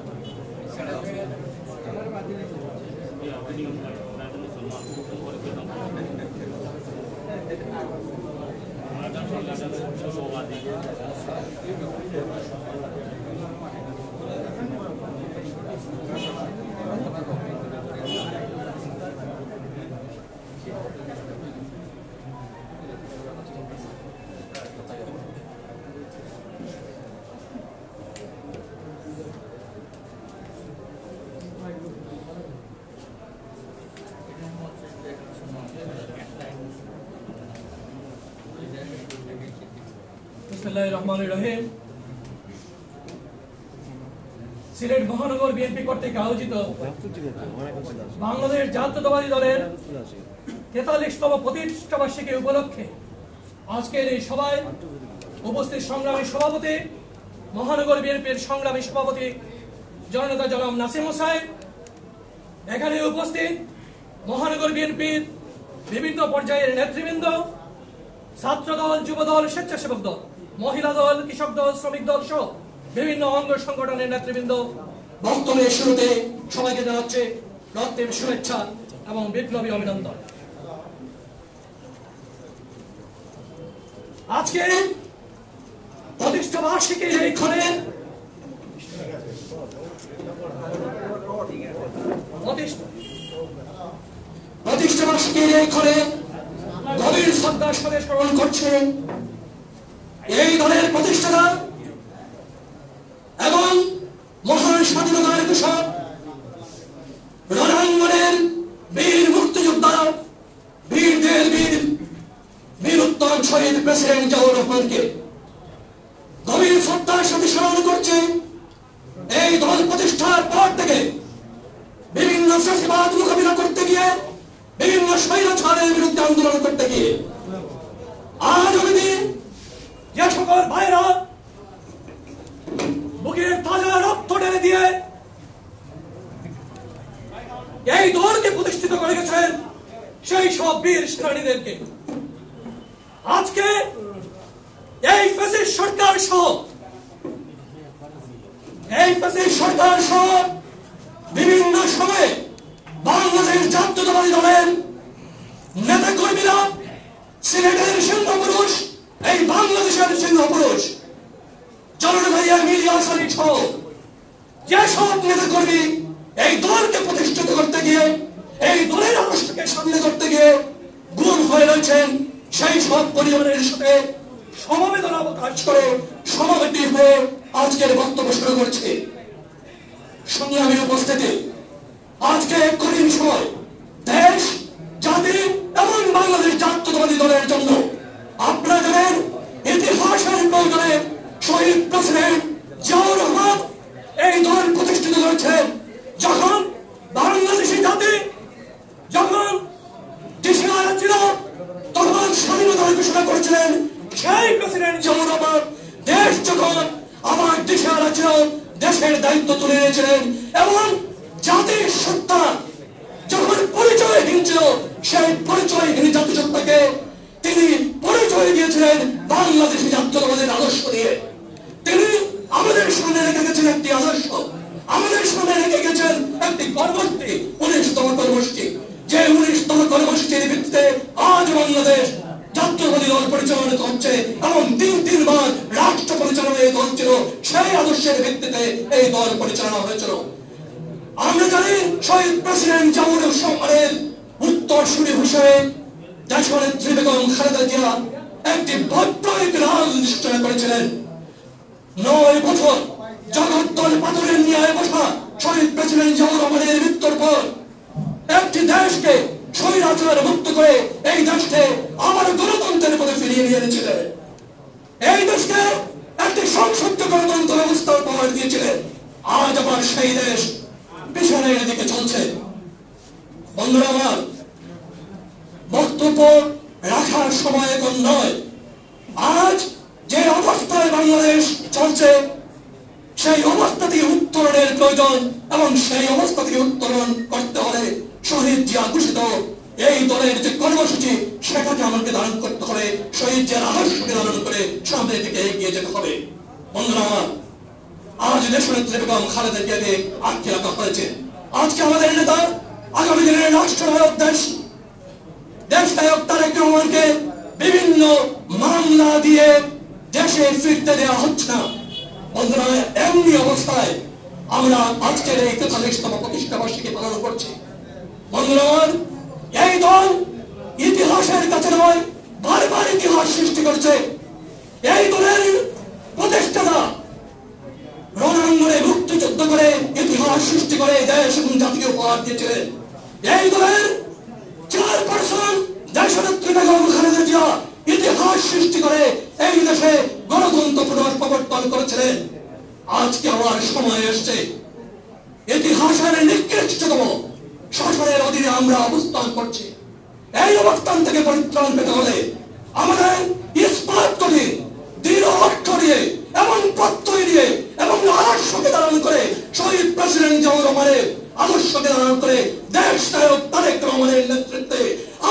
বিসমিল্লাহির রহমানির রহিম। সিলেট মহানগর বিএনপি কর্তৃক আয়োজিত বাংলাদেশ জাতীয়তাবাদী দলের 43তম প্রতিষ্ঠাবার্ষিকী উপলক্ষে আজকের এই সভায় উপস্থিত সংগ্রামী সভাপতি, মহানগর বিএনপির সংগ্রামী সভাপতি জননেতা জনাব নাসিম হোসাইন, এখানে উপস্থিত মহানগর বিএনপির বিভিন্ন পর্যায়ের নেতৃবৃন্দ, ছাত্র দল, যুব দল, স্বেচ্ছাসেবক দল, মহিলা দল, কৃষক দল, শ্রমিক দল সহ বিভিন্ন অঙ্গ সংগঠনের নেতৃবৃন্দ, বক্তব্যের শুরুতে সবাইকে জানাচ্ছে রক্তিম শুভেচ্ছা এবং বিপ্লবী অভিনন্দন। আজকে প্রতিষ্ঠা বার্ষিকীর এই ক্ষণে গভীর শ্রদ্ধার সাথে স্মরণ করছে এই দলের প্রতিষ্ঠাতা এবং মহান স্বাধীনতার কৃষক, রণাঙ্গনের বীর মুক্তিযোদ্ধা, বীরদের বীর উত্তম শহীদ প্রেসিডেন্ট জিয়াউর রহমানকে গভীর শ্রদ্ধার সাথে স্মরণ করছে। এই দল প্রতিষ্ঠার পর থেকে বিভিন্ন ফ্যাসিবাদ মোকাবিলা করতে গিয়ে, বিভিন্ন স্বৈরাচারের বিরুদ্ধে আন্দোলন করতে গিয়ে আজ অবধি যে সকল ভাইরা বুকের তাজা রক্ত ঢেলে দিয়ে এই দলকে প্রতিষ্ঠিত করে গেছেন, সেই সব বীর সেনানীদেরকে আজকে এই ফ্যাসিস্ট সরকার সহ বিভিন্ন সময়ে বাংলাদেশ জাতীয়তাবাদী দলের নেতা কর্মীরা, সিলেটের সিংহ পুরুষ, এই বাংলাদেশের সিংহ পুরুষ জননেতা মিলিয়া সালিক সহ যেসব নেতা কর্মী এই দলকে প্রতিষ্ঠিত করতে গিয়ে, এই দলের আদর্শকে সামনে করতে গিয়ে গুম হয়ে রয়েছেন, সেই সব পরিবারের সাথে সমবেদনা প্রকাশ করে সমাবেতি হয়ে আজকের বক্তব্য শুরু করছে। সংগ্রামী উপস্থিতি, আজকে কঠিন সময় দেশ, জাতি এবং বাংলাদেশ জাতীয়তাবাদী দলের জন্য আপনারা জানেন ইতিহাসের প্রয়োজনে শহীদ প্রেসিডেন্ট জিয়াউর রহমান এই দল প্রতিষ্ঠিত করেছেন। যখন বাংলাদেশী জাতি যখন দিশেহারা ছিল, তখন স্বাধীনতার ঘোষণা করেছিলেন সেই প্রেসিডেন্ট জিয়াউর রহমান। দেশ যখন আমার দিশেহারা ছিল, দেশের দায়িত্ব তুলে নিয়েছিলেন এবং জাতির সত্তা যখন পরিচয়হীন ছিল, সেই পরিচয়হীন জাতিসত্তাকে তিনি পরিচয় দিয়েছিলেন বাংলাদেশী জাতীয়তাবাদের আদর্শ দিয়ে। তিনি আমাদের সামনে রেখে গেছেন একটি আদর্শ, আমাদের সামনে রেখে গেছেন একটি কর্মসূচি, 19তম কর্মসূচি। যে 19তম কর্মসূচির ভিত্তিতে আজ বাংলাদেশ জাতীয়তাবাদী দল পরিচালনা হচ্ছে এবং তিনবার রাষ্ট্র পরিচালনায় দল ছিল, সেই আদর্শের ভিত্তিতে এই দল পরিচালনা হয়েছিল। আমরা জানি শহীদ প্রেসিডেন্ট জিয়াউর রহমানের উত্তরসূরি হিসেবে দেশনেত্রী বেগম খালেদা জিয়া একটি বৈপ্লবিক রাজনীতি করেছিলেন। 9 বছর জগদ্দল পাথরের ন্যায় বসা শহীদ প্রেসিডেন্ট জিয়াউর রহমানের মৃত্যুর পর একটি দেশকে স্বৈরাচার মুক্ত করে এই দেশকে আবার গণতন্ত্রের পথে ফিরিয়ে নিয়ে এনেছিলেন। এই দেশকে একটি সংসদীয় গণতন্ত্র ব্যবস্থা উপহার দিয়েছিলেন। আজ আবার সেই দেশ পিছনের দিকে চলছে। বন্ধুরা আমার, বক্তব্য রাখার সময় এখন নয়। আজ যে অবস্থায় বাংলাদেশ চলছে, সেই অবস্থা থেকে উত্তরণের প্রয়োজন এবং সেই অবস্থা থেকে উত্তরণ করতে হলে শহীদ জিয়া ঘোষিত এই দলের যে কর্মসূচি, সেটাকে আমাকে ধারণ করতে হবে, শহীদ জিয়ার আদর্শকে ধারণ করে সামনের দিকে এগিয়ে যেতে হবে। বন্ধুরা আমার, আজ দেশনেত্রী বেগম খালেদা জিয়াকে আটকে রাখা হয়েছে। আজকে আমাদের নেতা, আগামী দিনের রাষ্ট্রনায়ক দেশ নায়ক তারেক রহমানকে বিভিন্ন মামলা দিয়ে দেশে ফিরতে দেওয়া হচ্ছে না। বন্ধুরা, এমনি অবস্থায় আমরা আজকের এই 43তম প্রতিষ্ঠা বার্ষিকী পালন করছি। বন্ধুরা, এই দল ইতিহাসের কাছে নয়, বারবার ইতিহাস সৃষ্টি করছে। এই দলের প্রতিষ্ঠাতা রণাঙ্গনে মুক্তিযুদ্ধ করে ইতিহাস সৃষ্টি করে দেশ এবং জাতিকে উপহার দিয়েছিলেন। এই দলের চেয়ারপারসন দেশনেত্রী বেগম খালেদা জিয়া ইতিহাস সৃষ্টি করে এই দেশে গণতন্ত্র প্রবর্তন করেছিলেন। আজকে আমার সময় এসছে, ইতিহাসের নিকৃষ্টতম শাসনের অধীনে আমরা অবস্থান করছি। এই অবস্থান থেকে পরিত্রাণ পেতে হলে আমাদের ইস্পাত করে দৃঢ় লক্ষ্য নিয়ে এবং প্রত্যয় নিয়ে এবং আদর্শকে ধারণ করে শহীদ প্রেসিডেন্ট জিয়াউর রহমানের আদর্শকে ধারণ করে দেশ নায়ক তারেক রহমানের নেতৃত্বে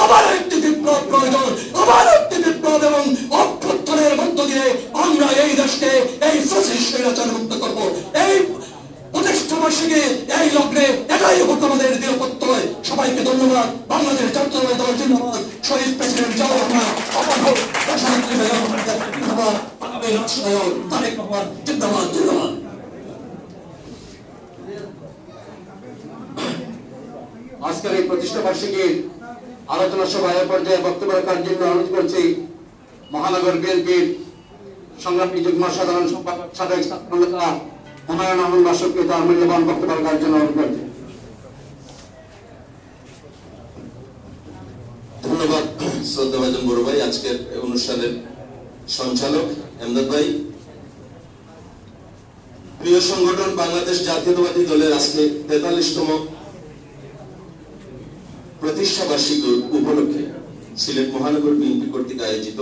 আবার একটি বিপ্লব প্রয়োজন। আবার একটি বিপ্লব এবং অভ্যুত্থানের মধ্য দিয়ে আমরা এই দেশকে এই ফ্যাসিস্ট স্বৈরাচার মুক্ত করব। এই প্রতিষ্ঠাবার্ষিকী এই লগ্নে এটাই হোক আমাদের দৃঢ় প্রত্যয়। সবাইকে ধন্যবাদ। বাংলাদেশ জাতীয়তাবাদী দল জিন্দাবাদ। শহীদ প্রেসিডেন্ট জিয়াউর রহমান অমর হোক। দেশনেত্রী বেগম খালেদা জিন্দাবাদ। আগামী রাষ্ট্রনায়ক তারেক রহমান জিন্দাবাদ জিন্দাবাদ। আজকের এই প্রতিষ্ঠা বার্ষিকীর আলোচনা সভায় পর্যায়ে বক্তব্য রাখার জন্য অনুরোধ করছি মহানগর বিএনপির সংগ্রামী যুগ্ম সাধারণ সম্পাদক সাবেক ছাত্রনেতা হুমায়ুন আহমদ মাসুদকে তার মূল্যবান বক্তব্য রাখার জন্য অনুরোধ করছি। ধন্যবাদ শ্রদ্ধাভাজন বড় ভাই, আজকের অনুষ্ঠানের সঞ্চালক এমদাদ ভাই। প্রিয় সংগঠন বাংলাদেশ জাতীয়তাবাদী দলের আজকে 43তম প্রতিষ্ঠা বার্ষিকী উপলক্ষে সিলেট মহানগর বিএনপি কর্তৃক আয়োজিত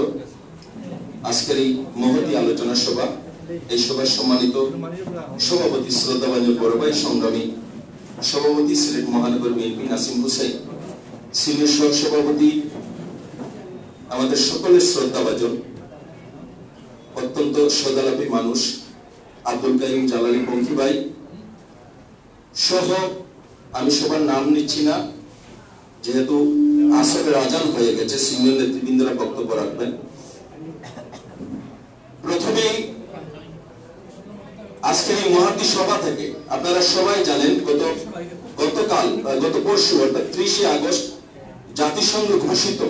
আজকের এই মহতী আলোচনা সভা, এই সভার সম্মানিত সভাপতি শ্রদ্ধাভাজন বড় ভাই, সংগ্রামী সভাপতি সিলেট মহানগর বিএনপি নাসিম হুসাইন, সিনিয়র সহ সভাপতি আমাদের সকলের শ্রদ্ধাভাজন অত্যন্ত সদালাপী মানুষ আব্দুল কাইম জালালি পঙ্খী ভাই সহ, আমি সবার নাম নিচ্ছি না যেহেতু আসরের আজান হয়ে গেছে, সিনিয়র নেতৃবৃন্দরা বক্তব্য রাখবেন। প্রথমেই আজকের এই মহতী সভা থেকে আপনারা সবাই জানেন গত পরশু অর্থাৎ 30শে আগস্ট জাতিসংঘ ঘোষিত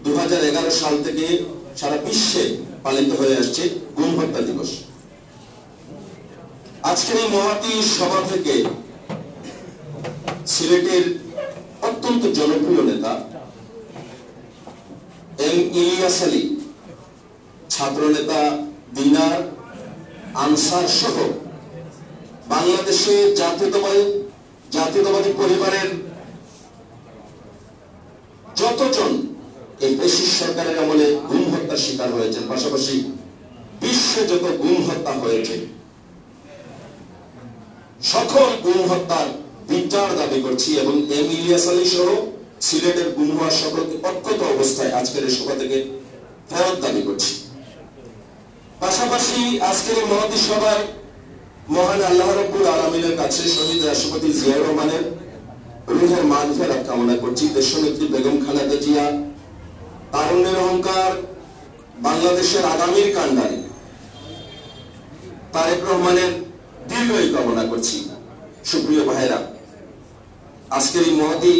2011 সাল থেকে সারা বিশ্বে পালিত হয়ে আসছে গুম হত্যা দিবস। আজকের এই মহতী সভা থেকে সিলেটের অত্যন্ত জনপ্রিয় নেতা এম ইলিয়াস আলী, ছাত্র নেতা দিনার আনসার সহ বাংলাদেশে জাতীয়তাবাদী পরিবারের যতজন এই ফ্যাসিস্ট সরকারের আমলে গুম হত্যার শিকার হয়েছেন, পাশাপাশি বিশ্বে যত গুম হত্যা হয়েছে সকল গুম হত্যার বিচার দাবি করছি এবং এম ইলিয়াস আলী সহ সিলেটের গুম হওয়া সকলকে অক্ষত অবস্থায় আজকের এই সভা থেকে ফেরত দাবি করছি। পাশাপাশি আজকের এই মহতী সভায় মহান আল্লাহ রাব্বুল আলামিনের কাছে শহীদ রাষ্ট্রপতি জিয়াউর রহমানের রুহের মাগফিরাত কামনা করছি। দেশনেত্রী বেগম খালেদা জিয়া, তারুণ্যের অহংকার, বাংলাদেশের আগামীর কান্ডারি তারেক রহমানের দীর্ঘায়ু কামনা করছি। সুপ্রিয় ভাইরা, আজকের এই মহতী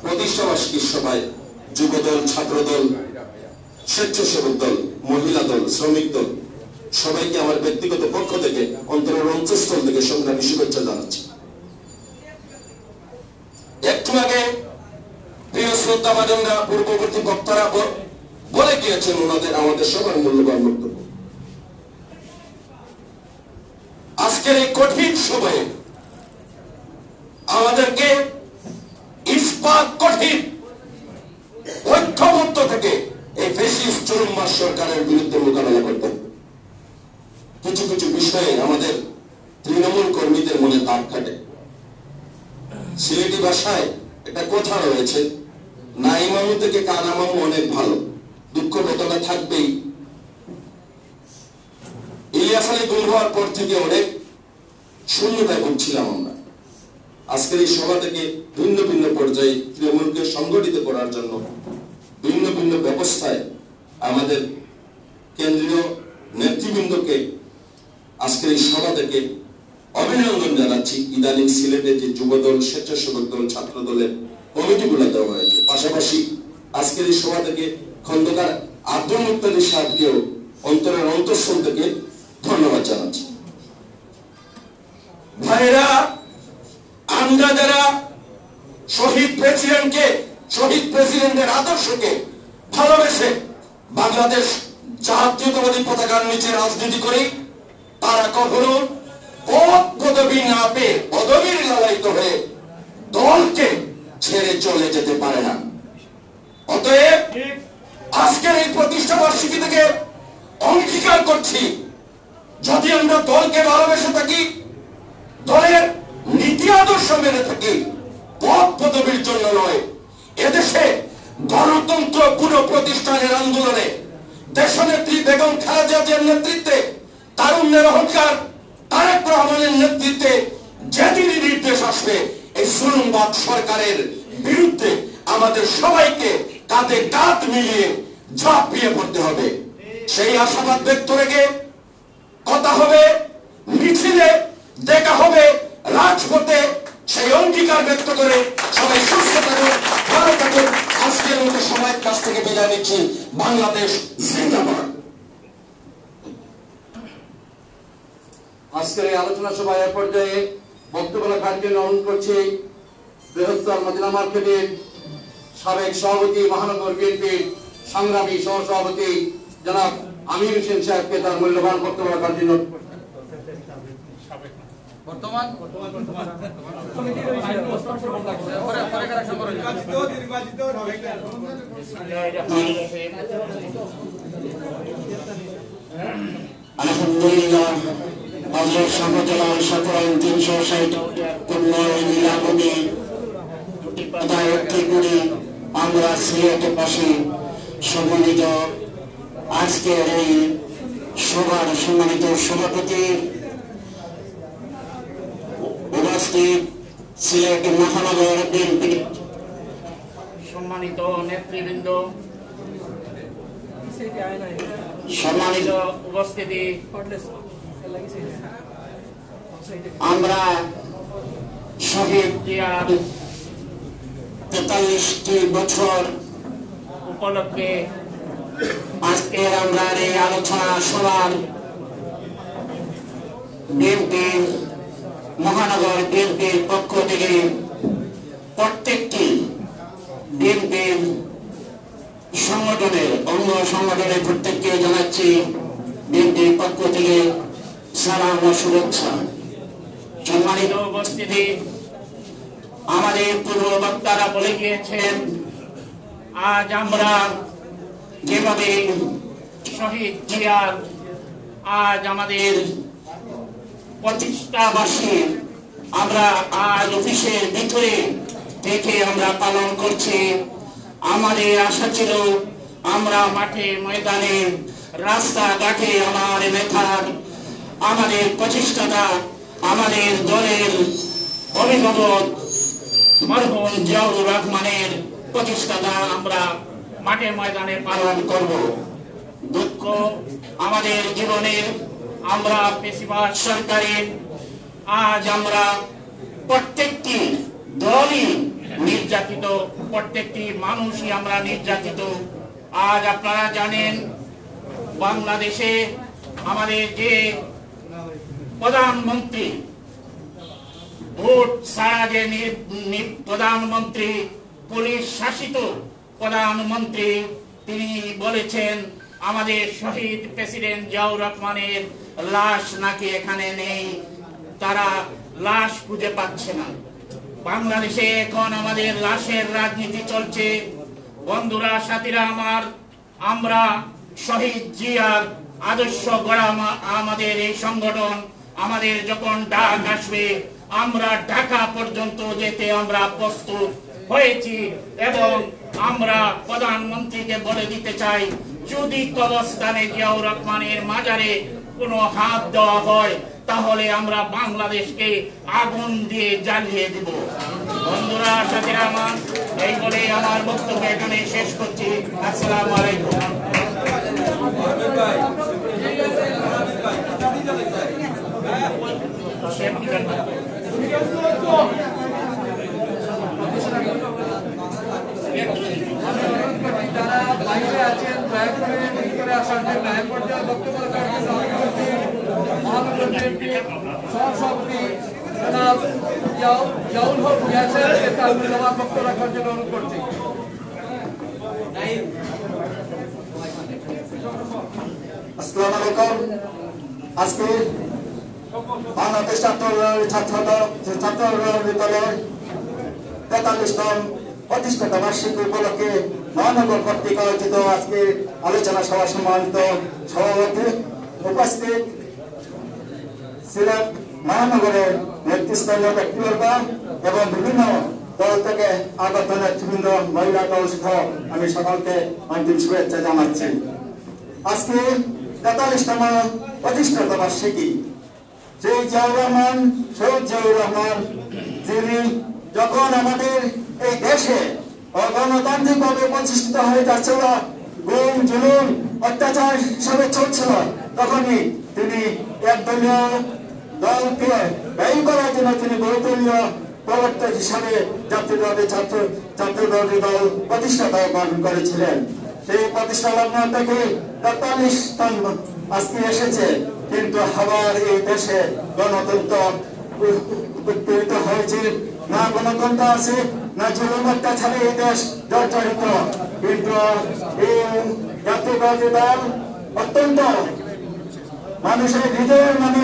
প্রতিষ্ঠা বার্ষিকীর সভায় যুবদল, ছাত্রদল, স্বেচ্ছাসেবক দল, মহিলা দল, শ্রমিক দল সবাইকে আমার ব্যক্তিগত পক্ষ থেকে অন্তরের অন্তঃস্থল থেকে সংগ্রামী শুভেচ্ছা জানাচ্ছি। একটু আগে প্রিয় শ্রদ্ধাভাজনরা, পূর্ববর্তী বক্তারা বলে গিয়েছেন আমাদের সবার মূল্যবান বক্তব্য। আজকের এই কঠিন সময়ে আমাদেরকে ইস্পাত কঠিন ঐক্যবদ্ধ থেকে এই ফ্যাসিস্ট চরমমার সরকারের বিরুদ্ধে মোকাবেলা করতে হবে। কিছু কিছু বিষয়ে আমাদের তৃণমূল কর্মীদের মনে দাগ কাটে। সিলেটি ভাষায় একটা কথা রয়েছে, না ইমামু থেকে কানামামু অনেক ভালো। দুঃখ বেদনা থাকবেই। ইলিয়াস আলী গুম হওয়ার পর থেকে অনেক শূন্যতায় ভুগছিলাম আমরা। আজকের এই সভা থেকে ভিন্ন ভিন্ন পর্যায়ে তৃণমূলকে সংগঠিত করার জন্য ভিন্ন ভিন্ন ব্যবস্থায় আমাদের কেন্দ্রীয় নেতৃবৃন্দকে আজকের এই সভা থেকে অভিনন্দন জানাচ্ছি। ইদানিং সিলেটে যে যুবদল, স্বেচ্ছাসেবক দল, ছাত্র দলের কমিটিগুলো দেওয়া হয়েছে, পাশাপাশি আজকের এই সভা থেকে খন্দকার আব্দুল মুক্তাদি সাহেবকেও অন্তরের অন্তঃস্থল থেকে ধন্যবাদ জানাচ্ছি। ভাইরা, আমরা যারা শহীদ প্রেসিডেন্টের আদর্শকে ভালোবেসে বাংলাদেশ জাতীয়তাবাদী পতাকার নিচে রাজনীতি করে তারা কখনো পদ পদবি না পেয়ে পদবীর লালায়িত হয়ে দলকে ছেড়ে চলে যেতে পারে না। অতএব আজকের এই প্রতিষ্ঠা বার্ষিকী থেকে অঙ্গীকার করছি, যদি আমরা দলকে ভালোবেসে থাকি, দলের নীতি আদর্শ মেনে থাকি, পদ পদবীর জন্য নয়, এদেশে গণতন্ত্র পুনঃপ্রতিষ্ঠানের আন্দোলনে দেশনেত্রী বেগম খালেদা জিয়ার নেতৃত্বে, তারুণ্যের অহংকার তারেক রহমানের নেতৃত্বে যেদিনই নির্দেশ আসবে এই জুলুমবাদ সরকারের বিরুদ্ধে আমাদের সবাইকে কাঁধে কাঁধ মিলিয়ে ঝাঁপিয়ে পড়তে হবে। সেই আশাবাদ ব্যক্ত রেখে কথা হবে মিছিলে, দেখা হবে রাজপথে, সেই অঙ্গীকার ব্যক্ত করে সবাই সুস্থ থাকুন, ভালো থাকুন। আজকের মতো সময়ের কাছ থেকে বিদায় নিচ্ছি। বাংলাদেশ জিন্দাবাদ। আজকের এই আলোচনা সভায় এ পর্যায়ে বক্তব্য রাখার জন্য অনুরোধ করছি বৃহত্তর মদিনা মার্কেটের সাবেক সভাপতি, মহানগর বিএনপির সংগ্রামী সহসভাপতি জনাব আমির হোসেন সাহেবকে তার মূল্যবান বক্তব্য রাখার জন্য আলহামদুলিল্লাহ হযরত শাহজালাল শতরান 360 উন্নয়ন মিলামুনি করে আমরা সিলেটের পাশে সম্মানিত আজকের এই সভার সম্মানিত সভাপতি, উপস্থিত সিলেট মহানগর বিএনপি সম্মানিত নেতৃবৃন্দ, সম্মানিত উপস্থিতি, আমরা শহীদ জিয়ার 43টি বছর উপলক্ষে আজকের আমরা এই আলোচনা সভার বিএনপির মহানগর বিএনপির পক্ষ থেকে প্রত্যেকটি বিএনপির সংগঠনের অঙ্গ সংগঠনের প্রত্যেককে জানাচ্ছি বিএনপির পক্ষ থেকে সালাম ও শুভেচ্ছা। সম্মানিত উপস্থিতি, আমাদের পূর্ব বক্তারা বলে গিয়েছেন, আজ আমরা যেভাবে শহীদ জিয়ার আজ আমাদের প্রতিষ্ঠাবার্ষিকী আমরা আজ অফিসের ভিতরে থেকে আমরা পালন করছি। আমাদের আশা ছিল আমরা মাঠে ময়দানে রাস্তাঘাটে আমার নেতার, আমাদের প্রতিষ্ঠাতা, আমাদের দলের অভিভাবক মরহুম জিয়াউর রহমানের প্রতিষ্ঠাতা আমরা মাঠে ময়দানে পালন করব। দুঃখ আমাদের জীবনের, আমরা পেশিবাদ সরকারের আজ আমরা প্রত্যেকটি দলই নির্যাতিত, প্রত্যেকটি মানুষই আমরা নির্যাতিত। আজ আপনারা জানেন বাংলাদেশে আমাদের যে প্রধানমন্ত্রী, ভোট ছাড়া যে প্রধানমন্ত্রী, পুলিশ শাসিত প্রধানমন্ত্রী, তিনি বলেছেন আমাদের শহীদ প্রেসিডেন্ট জিয়াউর রহমানের লাশ নাকি এখানে নেই, তারা লাশ খুঁজে পাচ্ছে না। বাংলাদেশে এখন আমাদের লাশের রাজনীতি চলছে। বন্ধুরা, সাথীরা আমার, আমরা শহীদ জিয়ার আদর্শ গড়া আমাদের এই সংগঠন, আমাদের যখন ডাক আসবে আমরা ঢাকা পর্যন্ত যেতে আমরা প্রস্তুত হয়েছি এবং আমরা প্রধানমন্ত্রীকে বলে দিতে চাই, যদি কবরস্থানে জিয়াউর রহমানের মাজারে কোনো হাত দেওয়া হয় তাহলে আমরা বাংলাদেশকে আগুন দিয়ে জ্বালিয়ে দিব। বন্ধুরা, সাথীরা আমার, এই বলে আমার বক্তব্য এখানে শেষ করছি। আসসালামু আলাইকুম। যারা বাইরে আছেন দয়া করে ভিতরে আসার জন্য এ পর্যায়ে বক্তব্য রাখার জন্য মহানগর বিএনপির সহসভাপতি জনাব জিয়াউল হক ইয়াসেরকে তার মূল্যবান বক্তব্য রাখার জন্য অনুরোধ করছি। আসসালামু আলাইকুম। আজকে বাংলাদেশ ছাত্র দলের 43তম প্রতিষ্ঠাতা বার্ষিকী উপলক্ষে মহানগর কর্তৃক আয়োজিত আজকে আলোচনা সভা সম্মানিত সভাপতি উপস্থিত সিলেট মহানগরের নেতৃস্থানীয় ব্যক্তিবর্গ এবং বিভিন্ন দল থেকে আগত নেতৃবৃন্দ, মহিলা দল সহ আমি সকলকে অন্তিম শুভেচ্ছা জানাচ্ছি। আজকে 43তম প্রতিষ্ঠাতা বার্ষিকী সেই জিয়াউর রহমান, শহীদ জিয়াউর রহমান, যিনি যখন আমাদের এই দেশে অগণতান্ত্রিক ভাবে প্রতিষ্ঠিত হয়ে যাচ্ছিল, গুম জুলুম অত্যাচার হিসাবে চলছিল, তখনই তিনি একদলীয় দলকে ব্যয় করার জন্য তিনি বহুদলীয় প্রবর্তক হিসাবে জাতীয়তাবাদী ছাত্রদলের দল প্রতিষ্ঠাতা পালন করেছিলেন। সেই প্রতিষ্ঠা লগ্ন থেকে 43তম আজকে এসেছে, কিন্তু আবার এই দেশে গণতন্ত্র উত্তরিত হয়েছে, না গণতন্ত্র আছে না জুলুম অত্যাচারে এই দেশ জর্জরিত। কিন্তু এই জাতীয়তাবাদী দল অত্যন্ত মানুষের হৃদয়ের মানে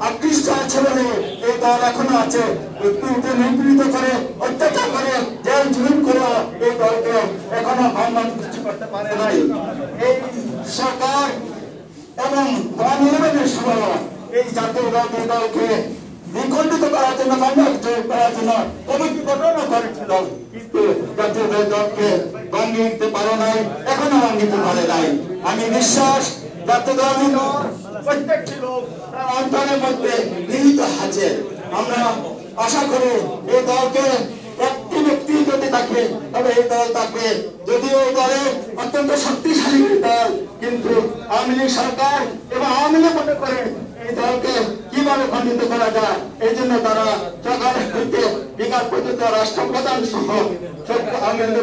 আকৃষ্ট আছে বলে এই দল এখনো আছে। নিপীড়িত করে, অত্যাচার করে, জেল জুলুম করে এই দলকে এখনো সম্মান কিছু করতে পারে নাই এই সরকার এবং গণনির্বাচনের সময় এই জাতীয়তাবাদী দলকে নিখণ্ডিত করার জন্য, করার জন্য কমিটি গঠন করেছিল, কিন্তু জাতীয়তাবাদী দলকে ভাঙিয়ে দিতে পারে নাই, এখনো ভাঙিতে পারে নাই। আমি বিশ্বাস জাতীয়তাবাদী দল প্রত্যেকটি লোক তার অন্তরের মধ্যে নিহিত আছে। আমরা আশা করি এই দলকে একটি ব্যক্তি যদি থাকে তবে এই দল থাকবে। যদিও এই দলে অত্যন্ত শক্তিশালী দল, কিন্তু আওয়ামী লীগ সরকার এবং আওয়ামী লীগ মনে করে এই দলকে কিভাবে খণ্ডিত করা যায়, এই জন্য তারা সকালে হইতে বিকাল পর্যন্ত রাষ্ট্রপ্রধান সহ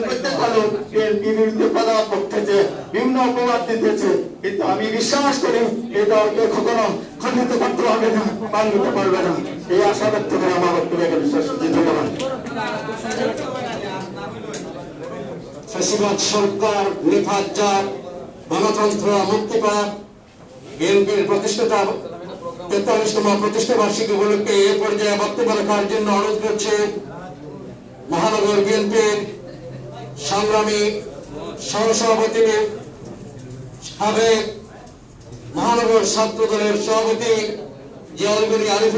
প্রত্যেক লোক বিএনপির বিরুদ্ধে পদক্ষেপ করতেছে, বিভিন্ন অপবাদ দিতেছে। কিন্তু আমি বিশ্বাস করি এই দলকে কখনো খণ্ডিত করতে হবে না, ভাঙতে পারবে না। এই আশা ব্যক্ত করে আমার বক্তব্যকে বিশ্বাস ধন্যবাদ। ফ্যাসিবাদ সরকার নির্বাচন গণতন্ত্র মুক্তি পাক বিএনপির প্রতিষ্ঠাতা 43তম প্রতিষ্ঠা বার্ষিকী উপলক্ষে এ পর্যায়ে বক্তব্য রাখার জন্য অনুরোধ করছে মহানগর বিএনপির সংগ্রামী সহসভাপতি, সাবেক মহানগর ছাত্র দলের সভাপতি জিয়াউল গনি আরিফ।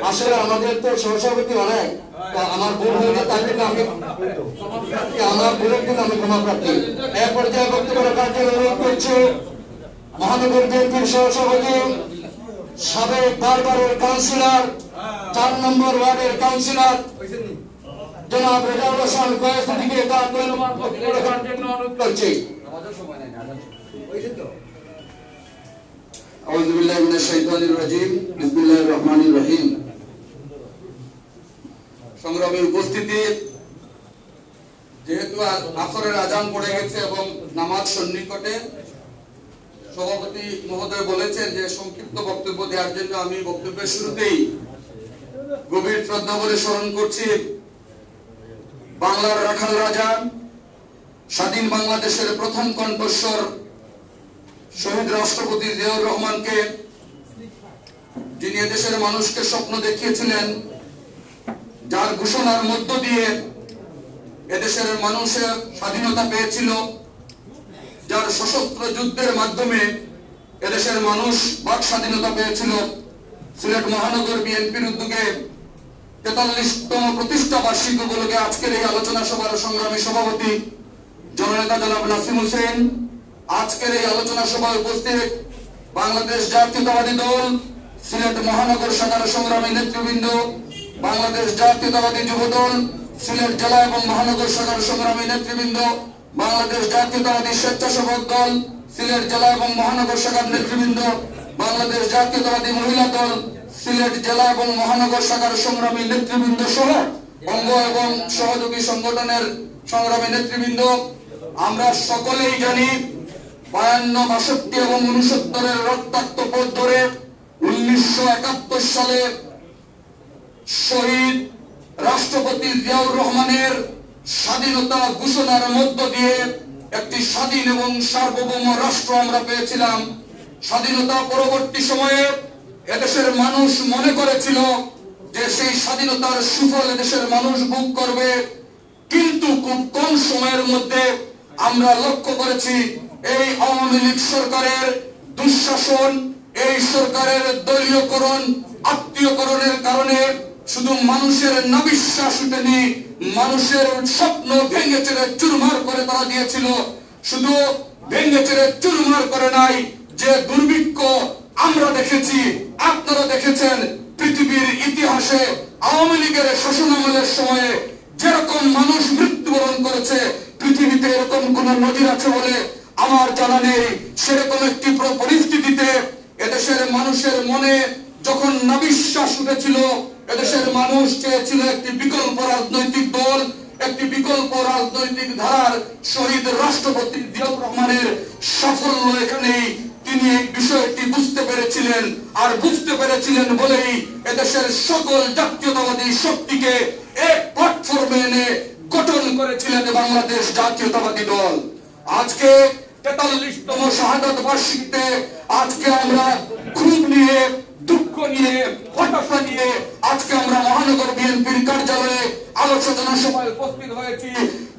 আসলে আমাদের তো সহসভাপতি অনেক, আমার ভুল হয়ে তার জন্য আমার ভুলের জন্য আমি ক্ষমা প্রার্থী। এক পর্যায়ে বক্তব্য রাখার জন্য অনুরোধ করছি মহানগর বিএনপির সহসভাপতি, সাবেক বারবারের কাউন্সিলর, 4 নম্বর ওয়ার্ডের কাউন্সিলর জনাব রেজাউল হাসান কয়েকদিকে তার বক্তব্য রাখার জন্য অনুরোধ করছি। আউযু বিল্লাহি মিনাশ শাইতানির রাজিম, বিসমিল্লাহির রহমানির রহিম। সংগ্রামী উপস্থিতি, যেহেতু আসরের আজান পড়ে গেছে এবং নামাজ সন্নিকটে, সভাপতি মহোদয় বলেছেন যে সংক্ষিপ্ত বক্তব্য দেওয়ার জন্য আমি বক্তব্যের শুরুতেই গভীর শ্রদ্ধা ভরে স্মরণ করছি বাংলার রাখাল রাজা, স্বাধীন বাংলাদেশের প্রথম কণ্ঠস্বর শহীদ রাষ্ট্রপতি জিয়াউর রহমানকে, যিনি এদেশের মানুষকে স্বপ্ন দেখিয়েছিলেন, যার ঘোষণার মধ্য দিয়ে এদেশের মানুষের স্বাধীনতা পেয়েছিল, যার সশস্ত্র যুদ্ধের মাধ্যমে এদেশের মানুষ বাক স্বাধীনতা পেয়েছিল। সিলেট মহানগর বিএনপির উদ্যোগে 43তম প্রতিষ্ঠা বার্ষিকী উপলক্ষে আজকের এই আলোচনা সভার সংগ্রামী সভাপতি জননেতা জনাব নাসিম হোসেন, আজকের এই আলোচনা সভায় উপস্থিত বাংলাদেশ জাতীয়তাবাদী দল সিলেট মহানগর শাখার সংগ্রামী নেতৃবৃন্দ, বাংলাদেশ জাতীয়তাবাদী যুব দল সিলেট জেলা এবং মহানগর শাখার সংগ্রামী নেতৃবৃন্দ, বাংলাদেশ জাতীয়তাবাদী স্বেচ্ছাসেবক দল সিলেট জেলা এবং মহানগর শাখার নেতৃবৃন্দ, বাংলাদেশ জাতীয়তাবাদী মহিলা দল সিলেট জেলা এবং মহানগর শাখার সংগ্রামী নেতৃবৃন্দ সহ অঙ্গ এবং সহযোগী সংগঠনের সংগ্রামী নেতৃবৃন্দ, আমরা সকলেই জানি 52, 62 এবং 69 রক্তাক্ত পথ ধরে 1971 সালে শহীদ রাষ্ট্রপতি জিয়াউর রহমানের স্বাধীনতা ঘোষণার মধ্য দিয়ে একটি স্বাধীন এবং সার্বভৌম রাষ্ট্র আমরা পেয়েছিলাম। স্বাধীনতা পরবর্তী সময়ে এদেশের মানুষ মনে করেছিল যে সেই স্বাধীনতার সুফল এদেশের মানুষ ভোগ করবে, কিন্তু খুব কম সময়ের মধ্যে আমরা লক্ষ্য করেছি এই আওয়ামী লীগ সরকারের দুঃশাসন, এই সরকারের দলীয়করণ, আত্মীয়করণের কারণে শুধু মানুষের নাবিশ্বাস উঠেনি, মানুষের স্বপ্ন ভেঙে চেড়ে চুরমার করে তারা দিয়েছিল। শুধু ভেঙে চেড়ে চুরমার করে নাই, যে দুর্ভিক্ষ আমরা দেখেছি, আপনারা দেখেছেন পৃথিবীর ইতিহাসে আওয়ামী লীগের শাসনামলের সময়ে যেরকম মানুষ মৃত্যুবরণ করেছে, পৃথিবীতে এরকম কোন নজির আছে বলে আমার জানা নেই। সেরকম একটি পরিস্থিতিতে এদেশের মানুষের মনে যখন নাবিশ্বাস উঠেছিল, এদেশের মানুষ চেয়েছিল একটি বিকল্প রাজনৈতিক দল, একটি বিকল্প রাজনৈতিক ধারার। শহীদ রাষ্ট্রপতি জিয়াউর রহমানের সাফল্য এখানেই, তিনি এই বিষয়টি বুঝতে পেরেছিলেন, আর বুঝতে পেরেছিলেন বলেই এদেশের সকল জাতীয়তাবাদী শক্তিকে এক প্ল্যাটফর্মে এনে গঠন করেছিলেন বাংলাদেশ জাতীয়তাবাদী দল। আজকে 43তম শাহাদাত বার্ষিকীতে আজকে আমরা ক্ষোভ নিয়ে, দুঃখ নিয়ে, হতাশা নিয়ে আজকে আমরা মহানগর বিএনপির কার্যালয়ে আলোচনা সভায় উপস্থিত হয়েছি।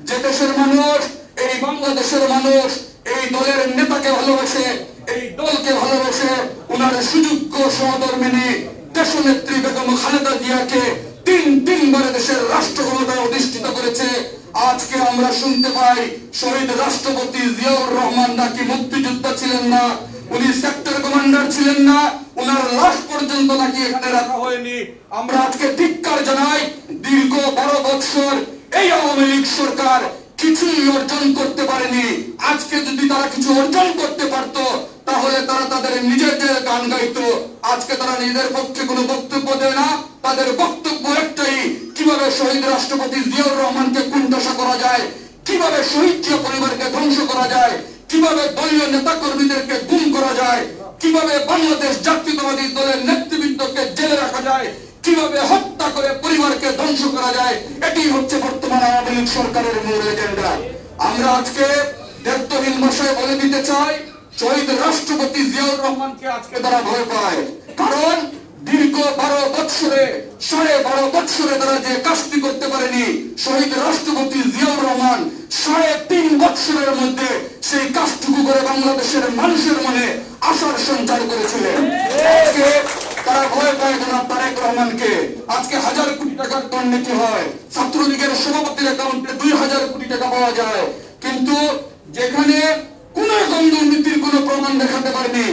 যে দেশের মানুষ, এই বাংলাদেশের মানুষ এই দলের নেতাকে ভালোবাসে, এই দলকে ভালোবাসে, ওনার সুযোগ্য সহধর্মিনী দেশনেত্রী বেগম খালেদা জিয়াকে তিনবারে দেশের রাষ্ট্র ক্ষমতায় অধিষ্ঠিত করেছে। আজকে আমরা শুনতে পাই শহীদ রাষ্ট্রপতি জিয়াউর রহমান নাকি মুক্তিযোদ্ধা ছিলেন না, উনি সেক্টর কমান্ডার ছিলেন না, উনার লাশ পর্যন্ত নাকি এখানে রাখা হয়নি। আমরা আজকে ধিক্কার জানাই, দীর্ঘ 12 বছর এই আওয়ামী লীগ সরকার কিছুই অর্জন করতে পারেনি। আজকে যদি তারা কিছু অর্জন করতে পারত তাহলে তারা তাদের নিজেদের গান গাইতো। আজকে তারা নিজেদের পক্ষে কোনো বক্তব্য দেয় না, তাদের বক্তব্য একটাই, কিভাবে শহীদ রাষ্ট্রপতি জিয়াউর রহমানকে কুণ্ঠাসা করা যায়, কিভাবে শহীদ জিয়া পরিবারকে ধ্বংস করা যায়, কিভাবে দলীয় নেতা কর্মীদেরকে গুম করা যায়, কিভাবে বাংলাদেশ জাতীয়তাবাদী দলের নেতৃবৃন্দকে জেলে রাখা যায়, কিভাবে হত্যা করে পরিবারকে ধ্বংস করা যায়। এটি হচ্ছে বর্তমান আওয়ামী লীগ সরকারের মূল এজেন্ডা। আমরা আজকে দায়িত্বহীন ভাষায় বলে দিতে চাই, শহীদ রাষ্ট্রপতি জিয়াউর রহমানকে আজকে তারা ভয় পায়, কারণ দীর্ঘ 12 বছরে 12.5 বছরে তারা যে কাজটি করতে পারেনি, শহীদ রাষ্ট্রপতি জিয়াউর রহমান 3.5 বছরের মধ্যে সেই কাজটুকু করে বাংলাদেশের মানুষের মনে আশার সঞ্চার করেছিলেন। আজকে তারা ভয় পায় জনাব তারেক রহমানকে। আজকে 1000 কোটি টাকার দুর্নীতি হয়, ছাত্রলীগের সভাপতির অ্যাকাউন্টে 2000 কোটি টাকা পাওয়া যায়, কিন্তু যেখানে কোন রকম দুর্নীতির কোন প্রমাণ দেখাতে পারেনি,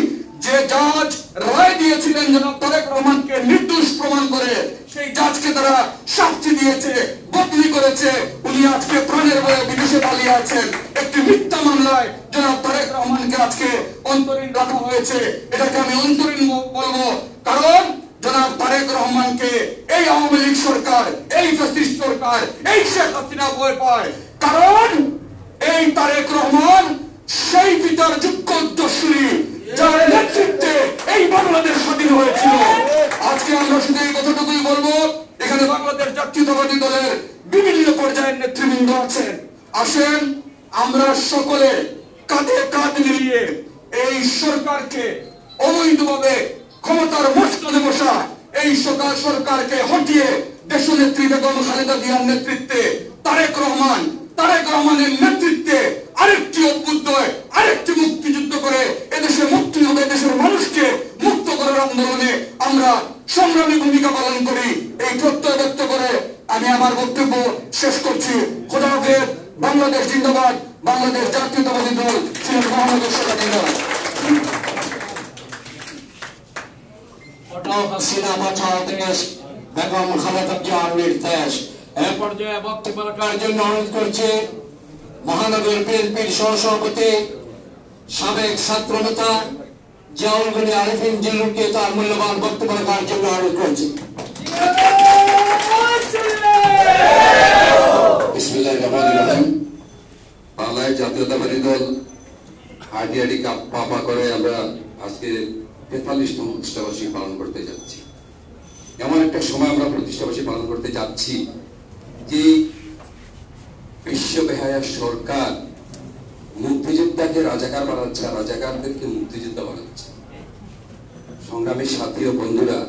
যে জাজ রায় দিয়েছিলেন জনাব তারেক রহমানকে নির্দোষ প্রমাণ করে, সেই জাজকে তারা শাস্তি দিয়েছে, বদলি করেছে। উনি আজকে প্রাণের ভয়ে বিদেশে পালিয়ে আছেন। একটি মিথ্যা মামলায় জনাব তারেক রহমানকে আজকে অন্তরীণ রাখা হয়েছে। এটাকে আমি অন্তরীণ বলবো, কারণ জনাব তারেক রহমানকে এই আওয়ামী লীগ সরকার, এই ফ্যাসিস্ট সরকার, এই শেখ হাসিনা ভয় পায়, কারণ এই তারেক রহমান সেই পিতার যোগ্য উত্তরসূরি যার নেতৃত্বে এই বাংলাদেশ স্বাধীন হয়েছিল। আজকে আমরা শুধু এই কথাটুকুই বলবো, এখানে বাংলাদেশ জাতীয়তাবাদী দলের বিভিন্ন পর্যায়ের নেতৃবৃন্দ আছেন, আসেন আমরা সকলে কাঁধে কাঁধ মিলিয়ে এই সরকারকে অবৈধভাবে ক্ষমতার মস্তদে বসা এই সরকারকে হটিয়ে দেশনেত্রী বেগম খালেদা জিয়ার নেতৃত্বে তারেক রহমানের নেতৃত্বে আরেকটি অভ্যুদয়, আরেকটি মুক্তিযুদ্ধ করে এদেশে মুক্তি হবে, দেশের মানুষকে মুক্ত করার আন্দোলনে আমরা সংগ্রামী ভূমিকা পালন করি। এই প্রত্যয় ব্যক্ত করে আমি আমার বক্তব্য শেষ করছি। খোদা হাফেজ। বাংলাদেশ জিন্দাবাদ। বাংলাদেশ জাতীয়তাবাদী দল সিলেট মহানগর শাখা জিন্দাবাদ। হাসিনা বাঁচাও দেশ, বেগম খালেদা জিয়ার নির্দেশ। এ পর্যায়ে বক্তব্য রাখার জন্য অনুরোধ করছি মহানগর বিএনপির সহসভাপতি, সাবেক ছাত্র নেতা জিয়াউল গনি আরিফিন জিল্লুরকে তার মূল্যবান বক্তব্য রাখার জন্য অনুরোধ করছি। বিসমিল্লাহির রহমানির রহিম। বাংলাদেশ জাতীয়তাবাদী দল হাঁটি পাপা করে আমরা আজকে 43তম প্রতিষ্ঠাবার্ষিকী পালন করতে যাচ্ছি। এমন একটা সময় আমরা প্রতিষ্ঠাবার্ষিকী পালন করতে যাচ্ছি যে বিশ্ব বেহায়া সরকার মুক্তিযোদ্ধাকে রাজাকার বানাচ্ছে, আর রাজাকারদেরকে মুক্তিযোদ্ধা বানাচ্ছে। সংগ্রামী সাথী ও বন্ধুরা,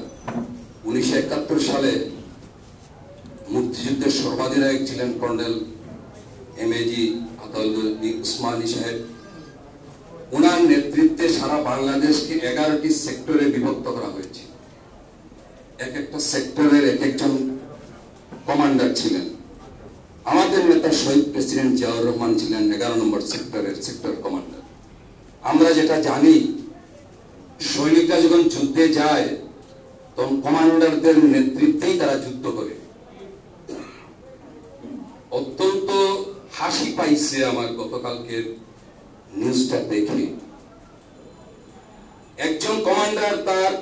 1971 সালে মুক্তিযুদ্ধের সর্বাধিনায়ক ছিলেন কর্নেল এমএজি আতাউল্লাহ উসমানী সাহেব। ওনার নেতৃত্বে সারা বাংলাদেশকে 11টি সেক্টরে বিভক্ত করা হয়েছে। এক একটা সেক্টরের এক একজন কমান্ডার ছিলেন। আমাদের নেতা শহীদ প্রেসিডেন্ট জিয়াউর রহমান ছিলেন 11 নম্বর সেক্টরের সেক্টর কমান্ডার। আমরা যেটা জানি, সৈনিকরা যখন যুদ্ধে যায় তখন কমান্ডারদের নেতৃত্বেই তারা যুদ্ধ করে। অত্যন্ত হাসি পাইছে আমার গতকালকে নিউজটা দেখে। একজন কমান্ডার তার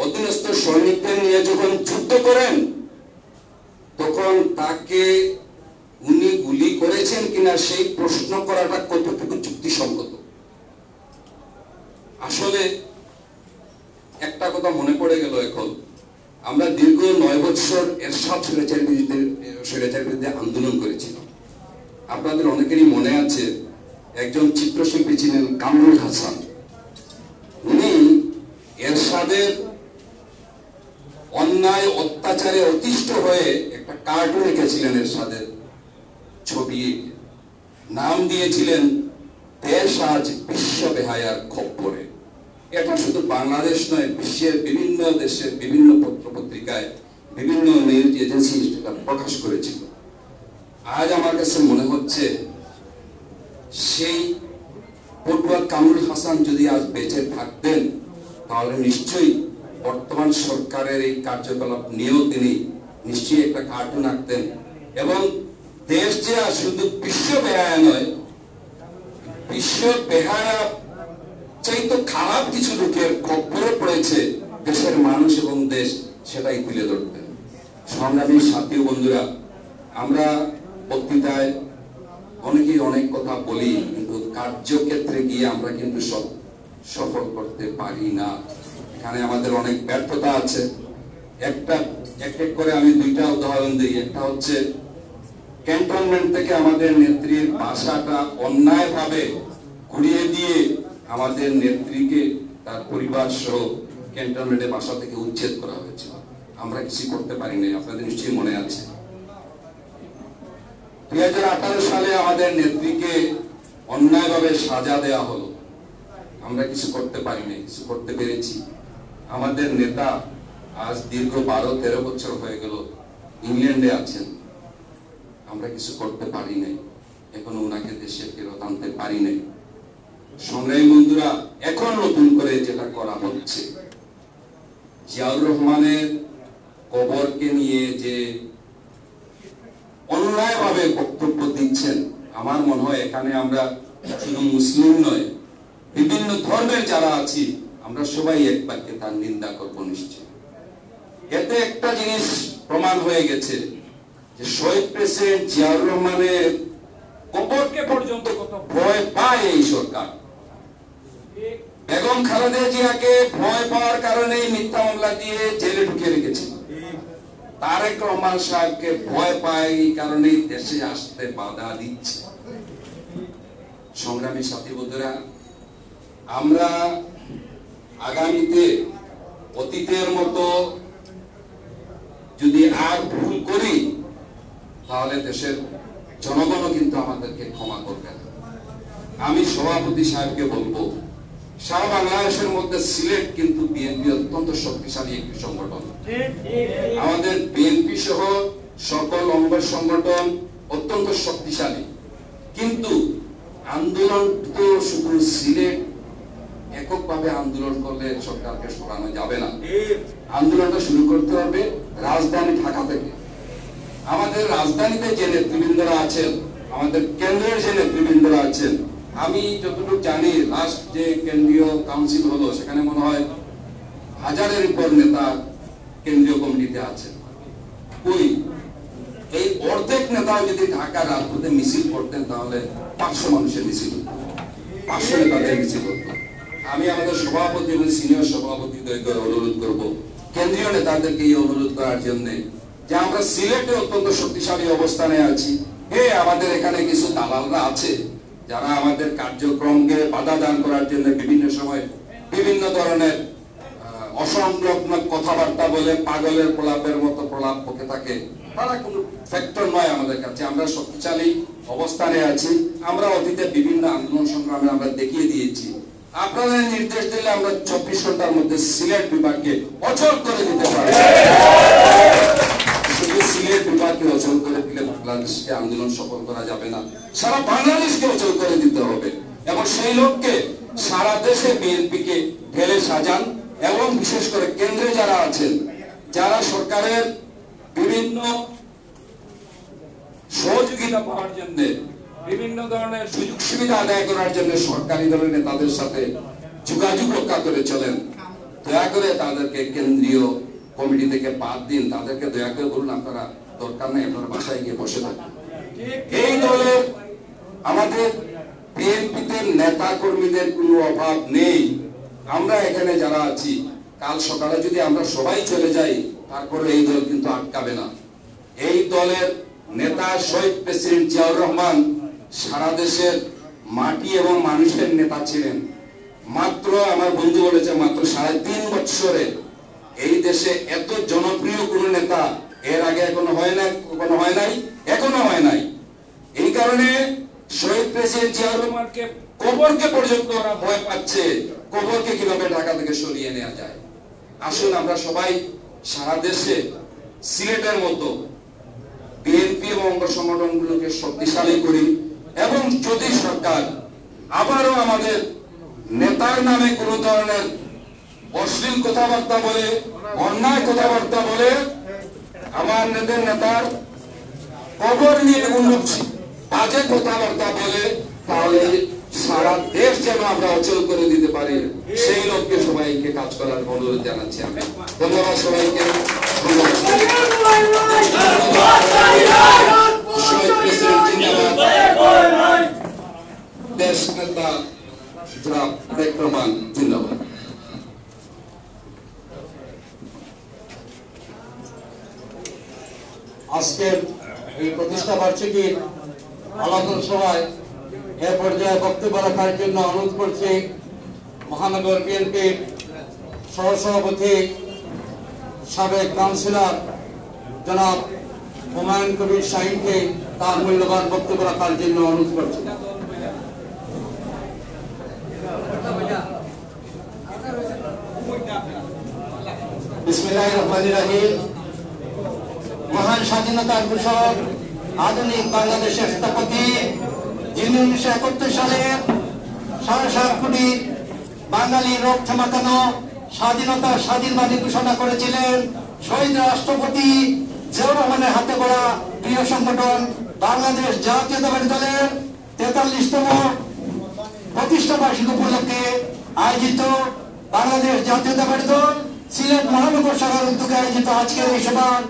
অধীনস্থ সৈনিকদের নিয়ে যখন যুদ্ধ করেন তখন তাকে উনি গুলি করেছেন কিনা সেই প্রশ্ন করাটা কতটুকু যুক্তিসঙ্গত। আসলে একটা কথা মনে পড়ে গেল, এখন আমরা দীর্ঘ 9 বছর এরশাদ স্বৈরাচারের বিরুদ্ধে আন্দোলন করেছিলাম। আপনাদের অনেকেরই মনে আছে, একজন চিত্রশিল্পী ছিলেন কামরুল হাসান। উনি এরশাদের অন্যায় অত্যাচারে অতিষ্ঠ হয়ে একটা কার্টুন এঁকেছিলেন, এরশাদের ছবি, নাম দিয়েছিলেন দেশ আজ বিশ্ব বেহায়ার খপ্পরে। এটা শুধু বাংলাদেশ নয়, বিশ্বের বিভিন্ন দেশের বিভিন্ন পত্র পত্রিকায় বিভিন্ন নিউজ এজেন্সি এটা প্রকাশ করেছিল। আজ আমার কাছে মনে হচ্ছে সেই পটুয়া কামরুল হাসান যদি আজ বেঁচে থাকতেন তাহলে নিশ্চয়ই বর্তমান সরকারের এই কার্যকলাপ নিয়েও তিনি নিশ্চয়ই একটা কার্টুন আঁকতেন, এবং দেশ যে শুধু বিশ্ব বেহায়া নয়, বিশ্ব বেহায়া চাইতে খারাপ কিছু লোকের খপ্পরে পড়েছে দেশের মানুষ এবং দেশ, সেটাই তুলে ধরতেন। সংগ্রামী সাথী বন্ধুরা, আমরা বক্তৃতায় অনেকেই অনেক কথা বলি, কিন্তু কার্যক্ষেত্রে গিয়ে আমরা কিন্তু সব সফল করতে পারি না। এখানে আমাদের অনেক ব্যর্থতা আছে। এক এক করে আমি 2টা উদাহরণ দিই। একটা হচ্ছে ক্যান্টনমেন্ট থেকে আমাদের নেত্রীর বাসাটা অন্যায়ভাবে ঘুরিয়ে দিয়ে আমাদের নেত্রীকে তার পরিবার সহ ক্যান্টনমেন্টের বাসা থেকে উচ্ছেদ করা হয়েছিল। আমরা কিছু করতে পারি নাই, আপনাদের নিশ্চয়ই মনে আছে। 2018 সালে আমাদের নেত্রীকে অন্যায়ভাবে সাজা দেওয়া হলো, আমরা কিছু করতে পারি নাই, কিছু করতে পেরেছি। আমাদের নেতা আজ দীর্ঘ 12-13 বছর হয়ে গেল ইংল্যান্ডে আছেন, আমরা কিছু করতে পারি নাই, এখনো ওনাকে দেশে ফেরত আনতে পারি নাই। সংগ্রামী বন্ধুরা, এখন নতুন করে যেটা করা হচ্ছে, জিয়াউর রহমানের কবরকে নিয়ে যে অন্যায়ভাবে বক্তব্য দিচ্ছেন, আমার মনে হয় এখানে আমরা শুধু মুসলিম নয়, বিভিন্ন ধর্মের যারা আছি আমরা সবাই এক বাক্যে তার নিন্দা করব নিশ্চয়। এতে একটা জিনিস প্রমাণ হয়ে গেছে যে শহীদ প্রেসিডেন্ট জিয়াউর রহমানের কবরকে পর্যন্ত কত ভয় পায় এই সরকার। বেগম খালেদা জিয়াকে ভয় পাওয়ার কারণে মিথ্যা মামলা দিয়ে জেলে ঢুকিয়ে রেখেছিল। তারেক রহমান সাহেবকে ভয় পায় এই কারণেই দেশে আসতে বাধা দিচ্ছে। সংগ্রামী সাথী বন্ধুরা, আমরা আগামীতে অতীতের মতো যদি আর ভুল করি তাহলে দেশের জনগণও কিন্তু আমাদেরকে ক্ষমা করবে না। আমি সভাপতি সাহেবকে বলবো, সারা বাংলাদেশের মধ্যে সিলেট কিন্তু বিএনপি অত্যন্ত শক্তিশালী একটি সংগঠন। আমাদের বিএনপি সহ সকল অঙ্গ সংগঠন অত্যন্ত শক্তিশালী, কিন্তু আন্দোলন তো শুধু সিলেট এককভাবে আন্দোলন করলে সরকারকে সরানো যাবে না। আন্দোলনটা শুরু করতে হবে রাজধানী ঢাকা থেকে। আমাদের রাজধানীতে যে নেতৃবৃন্দরা আছেন, আমাদের কেন্দ্রের যে নেতৃবৃন্দরা আছেন, আমি যতটুকু জানি লাস্ট যে কেন্দ্রীয় কাউন্সিল হলো সেখানে মনে হয় 1000-এর উপর নেতা কেন্দ্রীয় কমিটিতে আছেন। ওই এই অর্ধেক নেতাও যদি ঢাকার রাজপথে মিছিল করতেন তাহলে 500 মানুষের মিছিল হতো, 500 নেতাদের মিছিল হতো। আমি আমাদের সভাপতি এবং সিনিয়র সভাপতিদেরকে অনুরোধ করব, কেন্দ্রীয় নেতাদেরকে এই অনুরোধ করার জন্য যে আমরা সিলেটে অত্যন্ত শক্তিশালী অবস্থানে আছি। আমাদের এখানে কিছু দালালরা আছে যারা আমাদের কার্যক্রমকে বাধা দান করার জন্য বিভিন্ন সময় বিভিন্ন ধরনের অসংলগ্ন কথাবার্তা বলে পাগলের প্রলাপের মতো প্রলাপ বকে থাকে। তারা কোনো ফ্যাক্টর নয় আমাদের কাছে। আমরা শক্তিশালী অবস্থানে আছি। আমরা অতীতে বিভিন্ন আন্দোলন সংগ্রামে আমরা দেখিয়ে দিয়েছি। আপনাদের নির্দেশ দিলে আমরা 24 ঘন্টার মধ্যে সিলেট বিভাগকে অচল করে দিতে পারি। শুধু সিলেট বিভাগকে অচল করে দিলে বাংলাদেশকে আন্দোলন সফল করা যাবে না, সারা বাংলাদেশকে অচল করে দিতে হবে। এবং সেই লক্ষ্যে সারা দেশে বিএনপিকে ঢেলে সাজান এবং বিশেষ করে কেন্দ্রে যারা আছেন, যারা সরকারের বিভিন্ন সহযোগিতা পাওয়ার জন্য, বিভিন্ন ধরনের সুযোগ সুবিধা আদায় করার জন্য সরকারি দলের নেতাদের সাথে যোগাযোগ রক্ষা করে চলেন, দয়া করে তাদেরকে কেন্দ্রীয় কমিটি থেকে বাদ দিন। তাদেরকে দয়া করে বলুন আপনারা দরকার নেই, আপনারা বাসায় গিয়ে বসে থাকুন। এই দলে আমাদের বিএনপিতে নেতা কর্মীদের কোনো অভাব নেই। আমরা এখানে যারা আছি, কাল সকালে যদি আমরা সবাই চলে যাই, তারপরে এই দল কিন্তু আটকাবে না। এই দলের নেতা শহীদ প্রেসিডেন্ট জিয়াউর রহমান সারা দেশের মাটি এবং মানুষের নেতা ছিলেন। মাত্র আমার বন্ধু বলেছে মাত্র 3.5 বছরে এই দেশে এত জনপ্রিয় কোন নেতা এর আগে এখনো হয় নাই। এই কারণে শহীদ প্রেসিডেন্ট জিয়াউর রহমানকে কবরকে পর্যন্ত ওরা ভয় পাচ্ছে, কবরকে কিভাবে ঢাকা থেকে সরিয়ে নেওয়া যায়। আসুন আমরা সবাই সারা দেশে সিলেটের মতো বিএনপি এবং অঙ্গ সংগঠনগুলোকে শক্তিশালী করি। এবং যদি সরকার আবারও আমাদের নেতার নামে কোন ধরনের অশ্লীল কথাবার্তা বলে, অন্যায় কথাবার্তা বলে, আমার নেতার কবর নিয়ে বাজে কথাবার্তা বলে, তাহলে সারা দেশ যেন আমরা অচল করে দিতে পারি, সেই লক্ষ্যে সবাইকে কাজ করার অনুরোধ জানাচ্ছি। আমি ধন্যবাদ সবাইকে। দেশ নেতা জনাব তারেক রহমান জিন্দাবাদ। আজকের এই প্রতিষ্ঠা বার্ষিকীর আলোচনা সভায় এ পর্যায়ে বক্তব্য রাখার জন্য অনুরোধ করছি মহানগর বিএনপির সহসভাপতি সাবেক কাউন্সিলর জনাব হুমায়ুন কবির শাহীনকে তার মূল্যবান বক্তব্য রাখার জন্য অনুরোধ করছি। বিসমিল্লাহির রহমানির রহিম। মহান স্বাধীনতার ঘোষক, আধুনিক বাংলাদেশের স্থপতি, যিনি 1971 সালে 7.5 কোটি বাঙালি রোগ থামানো স্বাধীনতার স্বাধীনবাদী ঘোষণা করেছিলেন, শহীদ রাষ্ট্রপতি জিয়াউর রহমানের হাতে গড়া প্রিয় সংগঠন বাংলাদেশ জাতীয়তাবাদী দলের 43তম প্রতিষ্ঠা বার্ষিকী উপলক্ষে আয়োজিত বাংলাদেশ জাতীয়তাবাদী দল সিলেট মহানগর শাখার উদ্যোগে আয়োজিত আজকের এই সভার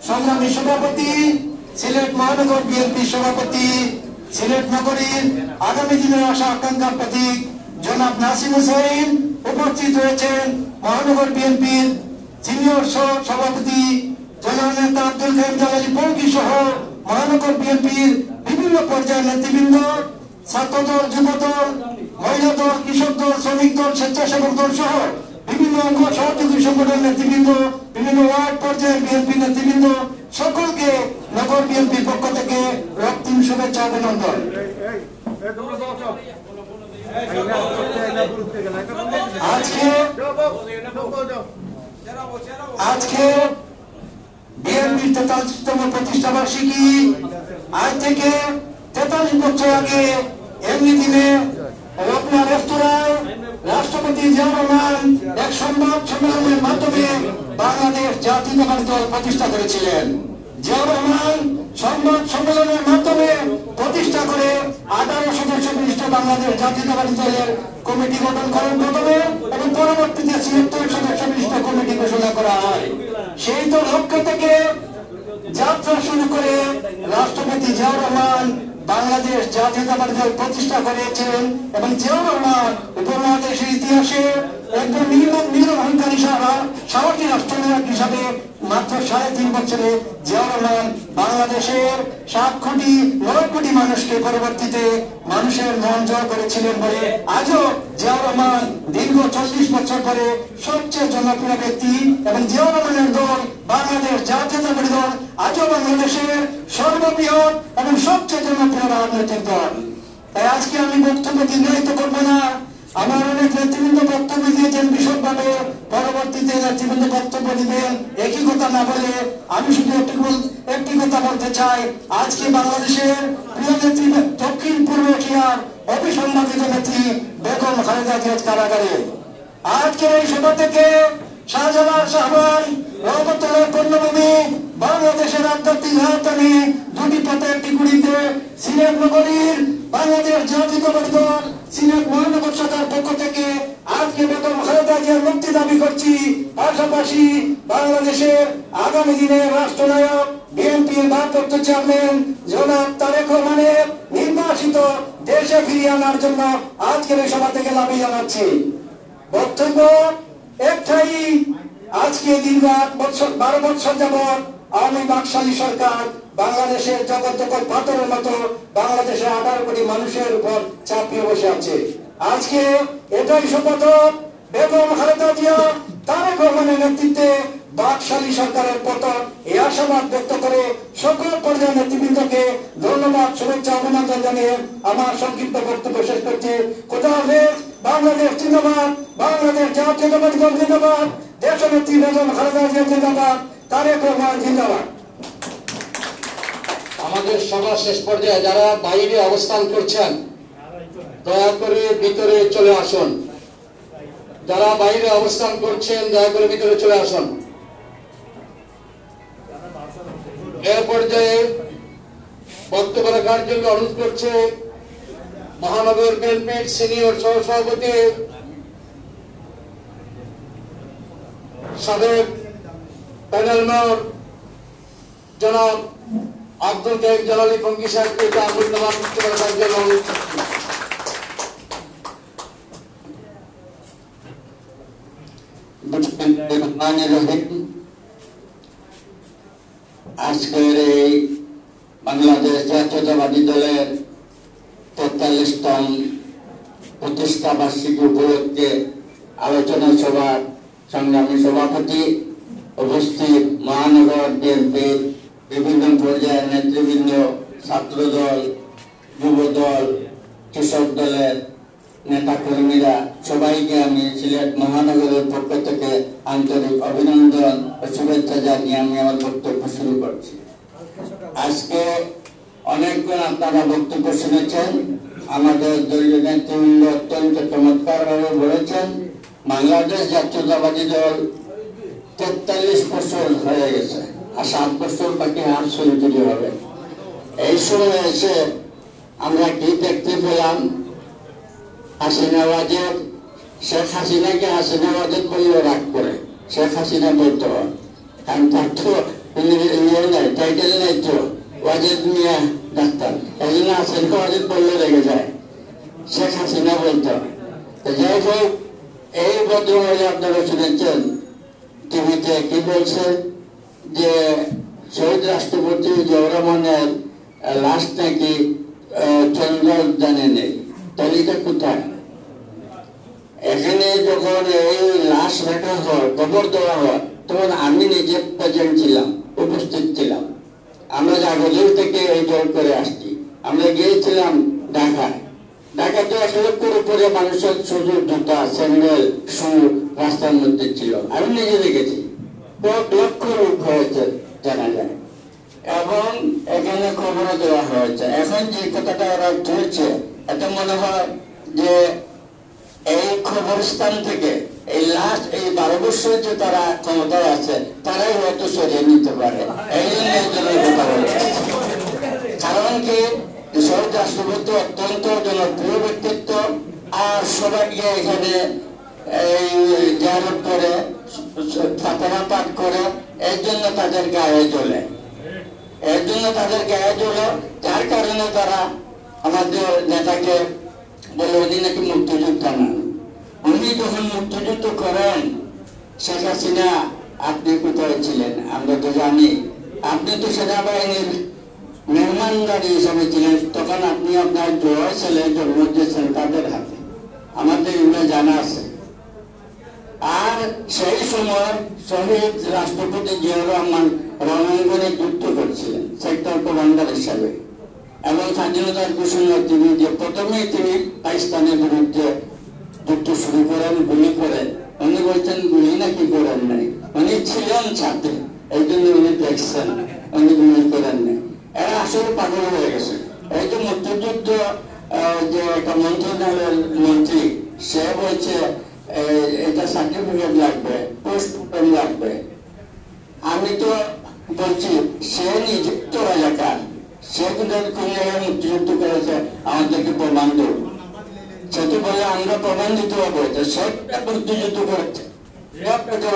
সংগ্রামী সভাপতি, সিলেট মহানগর বিএনপি সভাপতি, সিলেট নগরীর আগামী দিনের আশা আকাঙ্ক্ষার প্রতীক জনাব নাসিম হুসাইন, উপস্থিত রয়েছেন মহানগর বিএনপির সিনিয়র সভাপতি জননেতা আব্দুল কাইম জালালী পঙ্কি সহ মহানগর বিএনপির বিভিন্ন পর্যায়ের নেতৃবৃন্দ, ছাত্রদল, যুবদল, মহিলা দল, কৃষক দল, শ্রমিক দল, স্বেচ্ছাসেবক দল সহ বিভিন্ন অঙ্গ সহযোগী সংগঠনের নেতৃবৃন্দ, বিভিন্ন ওয়ার্ড পর্যায়ের বিএনপি নেতৃবৃন্দ, সকলকে নগর বিএনপির পক্ষ থেকে রক্তিম শুভেচ্ছা অভিনন্দন। আজকে বিএনপির 43তম প্রতিষ্ঠা বার্ষিকী। আজ থেকে 43 বছর আগে এমনি দিনে রত্না রেস্তোরাঁয় রাষ্ট্রপতি জিয়াউর রহমান এক সংবাদ সম্মেলনের মাধ্যমে বাংলাদেশ জাতীয়তাবাদী দল প্রতিষ্ঠা করেছিলেন। জিয়াউর রহমান সংবাদ সম্মেলনের মাধ্যমে প্রতিষ্ঠা করে 18 সদস্য বিশিষ্ট বাংলাদেশ জাতীয়তাবাদী দলের কমিটি গঠন করেন প্রথমে, এবং পরবর্তীতে 76 সদস্য বিশিষ্ট কমিটি ঘোষণা করা হয়। সেই তো লক্ষ্য থেকে যাত্রা শুরু করে রাষ্ট্রপতি জিয়াউর রহমান বাংলাদেশ জাতীয়তাবাদী দল প্রতিষ্ঠা করেছেন, এবং জিয়াউর রহমান উপমহাদেশের ইতিহাসে একজন নিরহংকারী সাহসী রাষ্ট্রনায়ক হিসাবে মাত্র 3.5 বছরে জিয়াউর রহমান বাংলাদেশের 7 কোটি মানুষকে পরবর্তীতে মানুষের মন জয় করেছিলেন বলে আজও জিয়াউর রহমান দীর্ঘ 40 বছর পরে সবচেয়ে জনপ্রিয় ব্যক্তি এবং জিয়াউর রহমানের দল বাংলাদেশ জাতীয়তাবাদী দল আজও বাংলাদেশের সর্ববৃহৎ এবং সবচেয়ে জনপ্রিয় রাজনৈতিক দল। তাই আজকে আমি বক্তব্য দীর্ঘায়িত করবো না। আমার অনেক নেতৃবৃন্দ বক্তব্য দিয়েছেন বিশদভাবে, পরবর্তীতে নেতৃবৃন্দ বক্তব্য দিবেন। একই কথা না বলে আমি শুধু একটি কথা বলতে চাই, আজকে বাংলাদেশের প্রিয় নেত্রী দক্ষিণ পূর্ব এশিয়ার অবিসংবাদিত নেত্রী বেগম খালেদা জিয়া কারাগারে। আজকের এই সভা থেকে শাহজালাল শাহবান রহমতুল্লাহ পূর্ণভূমি বাংলাদেশের আধ্যাত্মিক রাজধানী দুটি পথের টিকুড়িতে সিলেট নগরীর বাংলাদেশ জাতীয়তাবাদী দল সিলেট মহানগর শাখার পক্ষ থেকে আজকে বেগম খালেদা জিয়ার মুক্তি দাবি করছি। পাশাপাশি বাংলাদেশের আগামী দিনের রাষ্ট্রনায়ক বিএনপির ভারপ্রাপ্ত চেয়ারম্যান জনাব তারেক রহমানের নির্বাসিত দেশে ফিরিয়ে আনার জন্য আজকের এই সভা থেকে দাবি জানাচ্ছি। বক্তব্য একটাই, আজকে দীর্ঘ 12 বছর যাবৎ আওয়ামী বাকশালী সরকার বাংলাদেশের জগৎ পাথরের মতো বাংলাদেশের 18 কোটি মানুষের উপর চাপিয়ে বসে আছে। আজকে এটাই শপথ বেগম খালেদা জিয়া তারেক রহমানের নেতৃত্বে বাকশালী সরকারের পতন, এই আশাবাদ ব্যক্ত করে সকল পর্যায়ের নেতৃবৃন্দকে ধন্যবাদ, শুভেচ্ছা, অভিনন্দন জানিয়ে আমার সংক্ষিপ্ত বক্তব্য শেষ করছি। খোদা হাফেজ। বাংলাদেশ জিন্দাবাদ, বাংলাদেশ জাতীয়তাবাদী দল জিন্দাবাদ, দেশনেত্রী বেগম খালেদা জিয়া জিন্দাবাদ, তারেক রহমান জিন্দাবাদ। আমাদের সভা শেষ পর্যায়ে যারা বাইরে অবস্থান করছেন দয়া করে ভিতরে চলে আসুন। যারা বাইরে অবস্থান করছেন দয়া করে ভিতরে চলে আসুন। এর পর্যায়ে বক্তব্য রাখার জন্য অনুরোধ করছে মহানগর বিএনপির সিনিয়র সহসভাপতি সাবেক প্যানেল মেয়র জনাব আব্দুল কাইম জালালি ফঙ্গি সাহেবকে তার মূল্যবান বক্তব্য রাখার জন্য অনুরোধ করছি। আজকের এই বাংলাদেশ জাতীয়তাবাদী দলের 43তম প্রতিষ্ঠা বার্ষিকী উপলক্ষে আলোচনা সভার সংগ্রামী সভাপতি, উপস্থিত মহানগর বিএনপির বিভিন্ন পর্যায়ের নেতৃবৃন্দ, ছাত্রদল, যুবদল, কৃষক দলের নেতা কর্মীরা, সবাইকে আমি সিলেট মহানগরের পক্ষ থেকে আন্তরিক অভিনন্দন ও শুভেচ্ছা জানিয়ে আমি আমার বক্তব্য শুরু করছি। আজকে অনেকজন আপনারা বক্তব্য শুনেছেন। আমাদের দলীয় নেতৃবৃন্দ অত্যন্ত চমৎকার ভাবে বলেছেন বাংলাদেশ জাতীয়তাবাদী দল 43 বছর হয়ে গেছে, আর 7 বছর বাকি 8 সেঞ্চুরি হবে। এই সময় এসে আমরা কি দেখতে পেলাম, হাসিনাবাদের শেখ হাসিনাকে হাসিনাবাদের বললে রাগ করে শেখ হাসিনা বলতে হয়, কারণ তার তো ইয়ে নাই, টাইটেল নাই, তো ওয়াজেদ মিয়া ডাক্তার, এই জন্য হাসিনা ওয়াজেদ বললে রেগে যায়, শেখ হাসিনা বলতে হয়। যাই হোক, এই ভদ্রমহিলা আপনারা শুনেছেন টিভিতে কি বলছে যে শহীদ রাষ্ট্রপতি জিয়াউর রহমানের লাশ নাকি চন্দ্রযানে নেই। তালিকা কোথায়? এখানে যখন এই লাশ রাখা হয়, কবর দেওয়া হয়, তখন আমি নিজে প্রেজেন্ট ছিলাম, উপস্থিত ছিলাম। আমরা জাগজুর থেকে এই দল করে আসছি। আমরা গিয়েছিলাম ঢাকায়। ঢাকাতে আসলে পুরোপুরি মানুষের শুধু জুতা, স্যান্ডেল, শু রাস্তার মধ্যে ছিল। আমি নিজে দেখেছি লক্ষ লোক হয়েছে জানা যায়, এবং এখানে খবরও দেওয়া হয়েছে। এখন যে কথাটা ওরা তুলছে, এটা মনে হয় যে এই খবরস্থান থেকে এই লাস্ট এই 12 বছর যে তারা ক্ষমতায় আছে, তারাই হয়তো সরিয়ে নিতে পারে। এই জন্য এই ধরনের কথা বলছে। কারণ কি, শহীদ রাষ্ট্রপতি অত্যন্ত জনপ্রিয় ব্যক্তিত্ব, আর সবাইকে এখানে এই জিয়ারত করে, ফাতেহা পাঠ করে, এর জন্য তাদের গায়ে জ্বলে, যার কারণে তারা আমাদের নেতাকে বলে উনি নাকি মুক্তিযোদ্ধা না, উনি আপনি যখন মুক্তিযুদ্ধ করেন শেখ হাসিনা আপনি কোথায় ছিলেন আমরা তো জানি। আপনি তো সেনাবাহিনীর মেহমানদারি হিসাবে ছিলেন, তখন আপনি আপনার জয় ছেলে জন্ম দিয়েছেন তাদের হাতে, আমাদের এগুলো জানা আছে। আর সেই সময় শহীদ রাষ্ট্রপতি জিয়াউর রহমান রণাঙ্গনে যুদ্ধ করছিলেন সেক্টর কমান্ডার হিসাবে, এবং স্বাধীনতার ঘোষণা তিনি যে প্রথমেই তিনি পাকিস্তানের বিরুদ্ধে যুদ্ধ শুরু করেন, গুলি করেন। উনি বলছেন গুলি নাকি করেন নাই, উনি ছিলেন ছাত্রী, এই জন্য উনি দেখছেন, উনি গুলি করেন নাই। এরা আসলে পাগল হয়ে গেছে। এই যে মুক্তিযুদ্ধ যে একটা মন্ত্রণালয়ের মন্ত্রী, সে বলছে এটা সার্টিফিকেট লাগবে, পোস্ট লাগবে। আমি তো বলছি সে নিযুক্ত এলাকার, সে কিন্তু কোন জায়গায় মুক্তিযুদ্ধ করেছে আমাদেরকে প্রমাণ দেব। সে তো বলে আমরা প্রমাণ দিতে হবে সে মুক্তিযুদ্ধ করেছে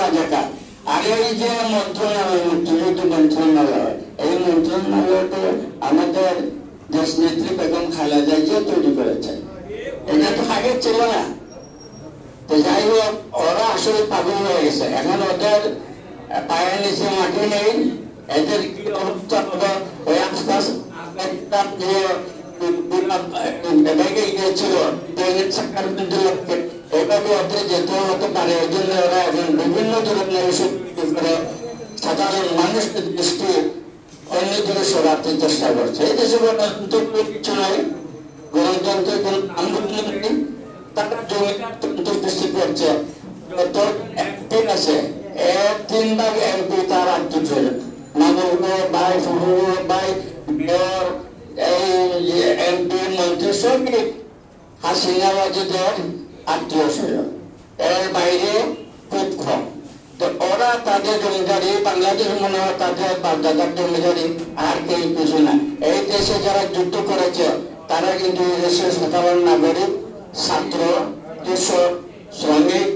রাজাকার। আর এই যে মন্ত্রণালয়, মুক্তিযুদ্ধ মন্ত্রণালয়, এই মন্ত্রণালয়টা আমাদের দেশ নেত্রী বেগম খালেদা জিয়া তৈরি করেছেন। এটা তো আগে ছিল না। তো যাই হোক, ওরা আসলে পাগল হয়ে গেছে। এখন ওদের পায়ের নিচে মাটি নেই, এদের কি অবস্থা হবে ওই আশপাশ গিয়েছিল এইভাবে ওদের যেতে হতে পারে। এই জন্য ওরা এখন বিভিন্ন ধরনের করে সাধারণ মানুষের দৃষ্টি অন্যদিকে সরাতে চেষ্টা করছে। এই দেশে কিছু নয়, গণতন্ত্রের কোন আন্দোলন নেই, তারা জমি সৃষ্টি করছে। তো একদিন আছে, 3 ভাগ এমপি তার আত্মীয় ছিল, মানব ভাই, ফুল ভাই, মেয়র, এই এমপি, মন্ত্রী সবই হাসিনা বাজিদের আত্মীয় ছিল। এর বাইরে খুব কম। তো ওরা তাদের জমিদারি, বাংলাদেশ মনে হয় তাদের বাপদাদার জমিদারি, আর কেউ কিছু না। এই দেশে যারা যুদ্ধ করেছে তারা কিন্তু এই দেশের সাধারণ নাগরিক, ছাত্র, কৃষক, শ্রমিক,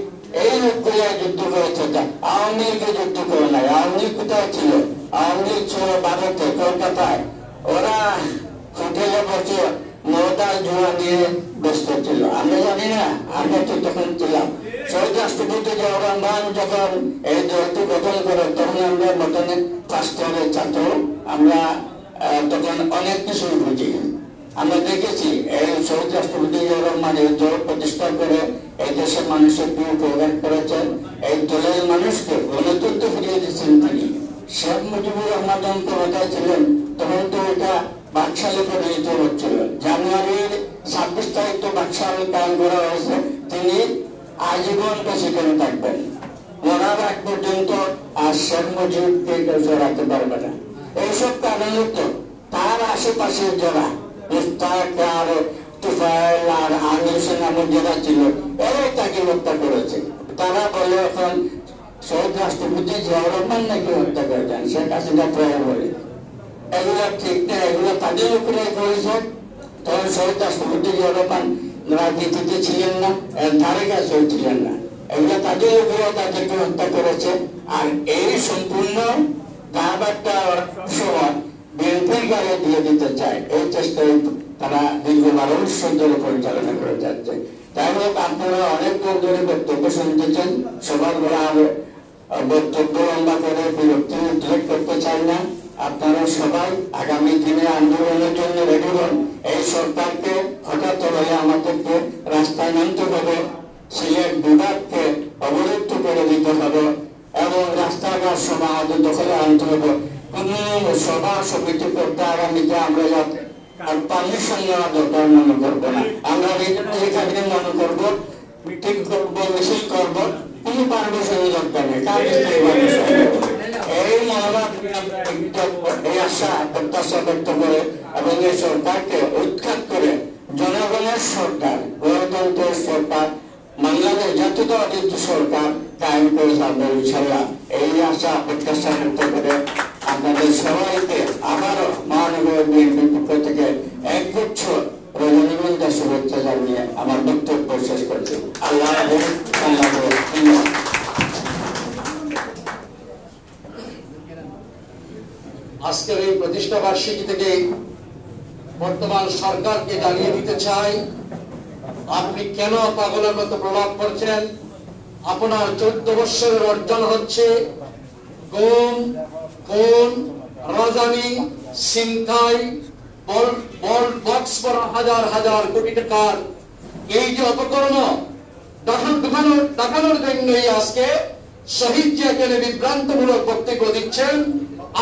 এই লোকগুলো যুদ্ধ করেছে। আওয়ামী লীগে যুদ্ধ করে নাই। আওয়ামী লীগ কোথায় ছিল? আওয়ামী লীগ ছিল ভারতে, কলকাতায়। ওরা হোটেলে বসে নৌকা জোয়া দিয়ে ব্যস্ত ছিল। আমরা জানি না, আমরা তো তখন ছিলাম। শহীদ রাষ্ট্রপতি জিয়াউর রহমান যখন এই দলটি গঠন করে, তখন আমরা মতনে ফার্স্ট ইয়ারের ছাত্র, আমরা তখন অনেক কিছুই বুঝি। আমরা দেখেছি এই শহীদ রাষ্ট্রপতি জিয়াউর রহমান এই দল প্রতিষ্ঠা করে এই দেশের মানুষের প্রিয় প্রদান করেছেন। এই দলের মানুষকে গণতন্ত্র ফিরিয়ে দিচ্ছেন তিনি। শেখ মুজিবুর রহমান যখন ক্ষমতায় ছিলেন তখন তো এটা বাকশালে পরিণত হচ্ছিল। জানুয়ারির 26 তারিখ তো বাকশাল কায়েম করা হয়েছে। তিনি আজীবন প্রেসিডেন্ট থাকবেন, মরার আগ পর্যন্ত। আর শেখ মুজিবকে কেউ সরাতে পারবে না। এইসব কারণে তো তার আশেপাশের যারা মুস্তাক আর তুফাইল আর আমির নামের যারা ছিল, এরাই তাকে হত্যা করেছে। তারা বলে এখন শহীদ রাষ্ট্রপতি জিয়াউর রহমান নাকি হত্যা করেছেন, শেখ হাসিনা প্রায় বলে। এগুলো ঠিক না, এগুলো তাদের উপরে করেছে। তখন শহীদ রাষ্ট্রপতি জিয়াউর রহমান রাজনীতিতে ছিলেন না, ধারে কাছেও ছিলেন না। এগুলো তাদের উপরে তাদেরকে হত্যা করেছে। আর এই সম্পূর্ণ দাবারটা সময় বিএনপির গায়ে দিয়ে দিতে চায়, এই চেষ্টায় তারা দীর্ঘ 12 বছর ধরে পরিচালনা করে যাচ্ছে। তাই হোক, আপনারা অনেক ধরে বক্তব্য শুনতেছেন। সবার বলা বক্তব্য লম্বা করে বিরক্তি উদ্রেক করতে চাই না। আপনারা সবাই আগামী দিনে আন্দোলনের জন্য রেডি হন। এই সরকারকে হঠাৎ হয়ে আমাদেরকে রাস্তায় নামতে হবে, সিলেট বিভাগকে অবরুদ্ধ করে দিতে হবে, এবং রাস্তাঘাট সভা আমাদের দখলে আনতে হবে। কোন সভা সমিতি করতে আগামীতে আমরা যাতে আর পারমিশন নেওয়া দরকার মনে করবো না। আমরা এখানে মনে করবো, মিটিং করবো, মিছিল করবো, কোনো পারমিশন দরকার নেই। এই মনোভাব, এই আশা প্রত্যাশা ব্যক্ত করে এবং এই সরকারকে উৎখাত করে জনগণের সরকার, গণতন্ত্রের সরকার, বাংলাদেশ জাতীয়তাবাদী সরকার কায়েম করে থাকবে ইনশাআল্লাহ। এই আশা প্রত্যাশা ব্যক্ত করে আপনাদের সবাইকে আবারও মহানগর বিএনপির পক্ষ থেকে একগুচ্ছ রজনীগন্ধা শুভেচ্ছা জানিয়ে আমার বক্তব্য শেষ করছি। আল্লাহ হাফেজ। আজকের এই প্রতিষ্ঠা বার্ষিকী থেকে বর্তমান সরকারকে জানিয়ে দিতে চাই, আপনি কেন পাগলের মতো প্রলাপ করছেন? আপনার 14 বছরের অর্জন হচ্ছে গুম, খুন, রাজানি, ছিনতাই, বক্স করা হাজার হাজার কোটি টাকার এই যে অপকর্ম দেখানোর জন্যই আজকে শহীদ জিয়াকে বিভ্রান্তমূলক বক্তব্য দিচ্ছেন।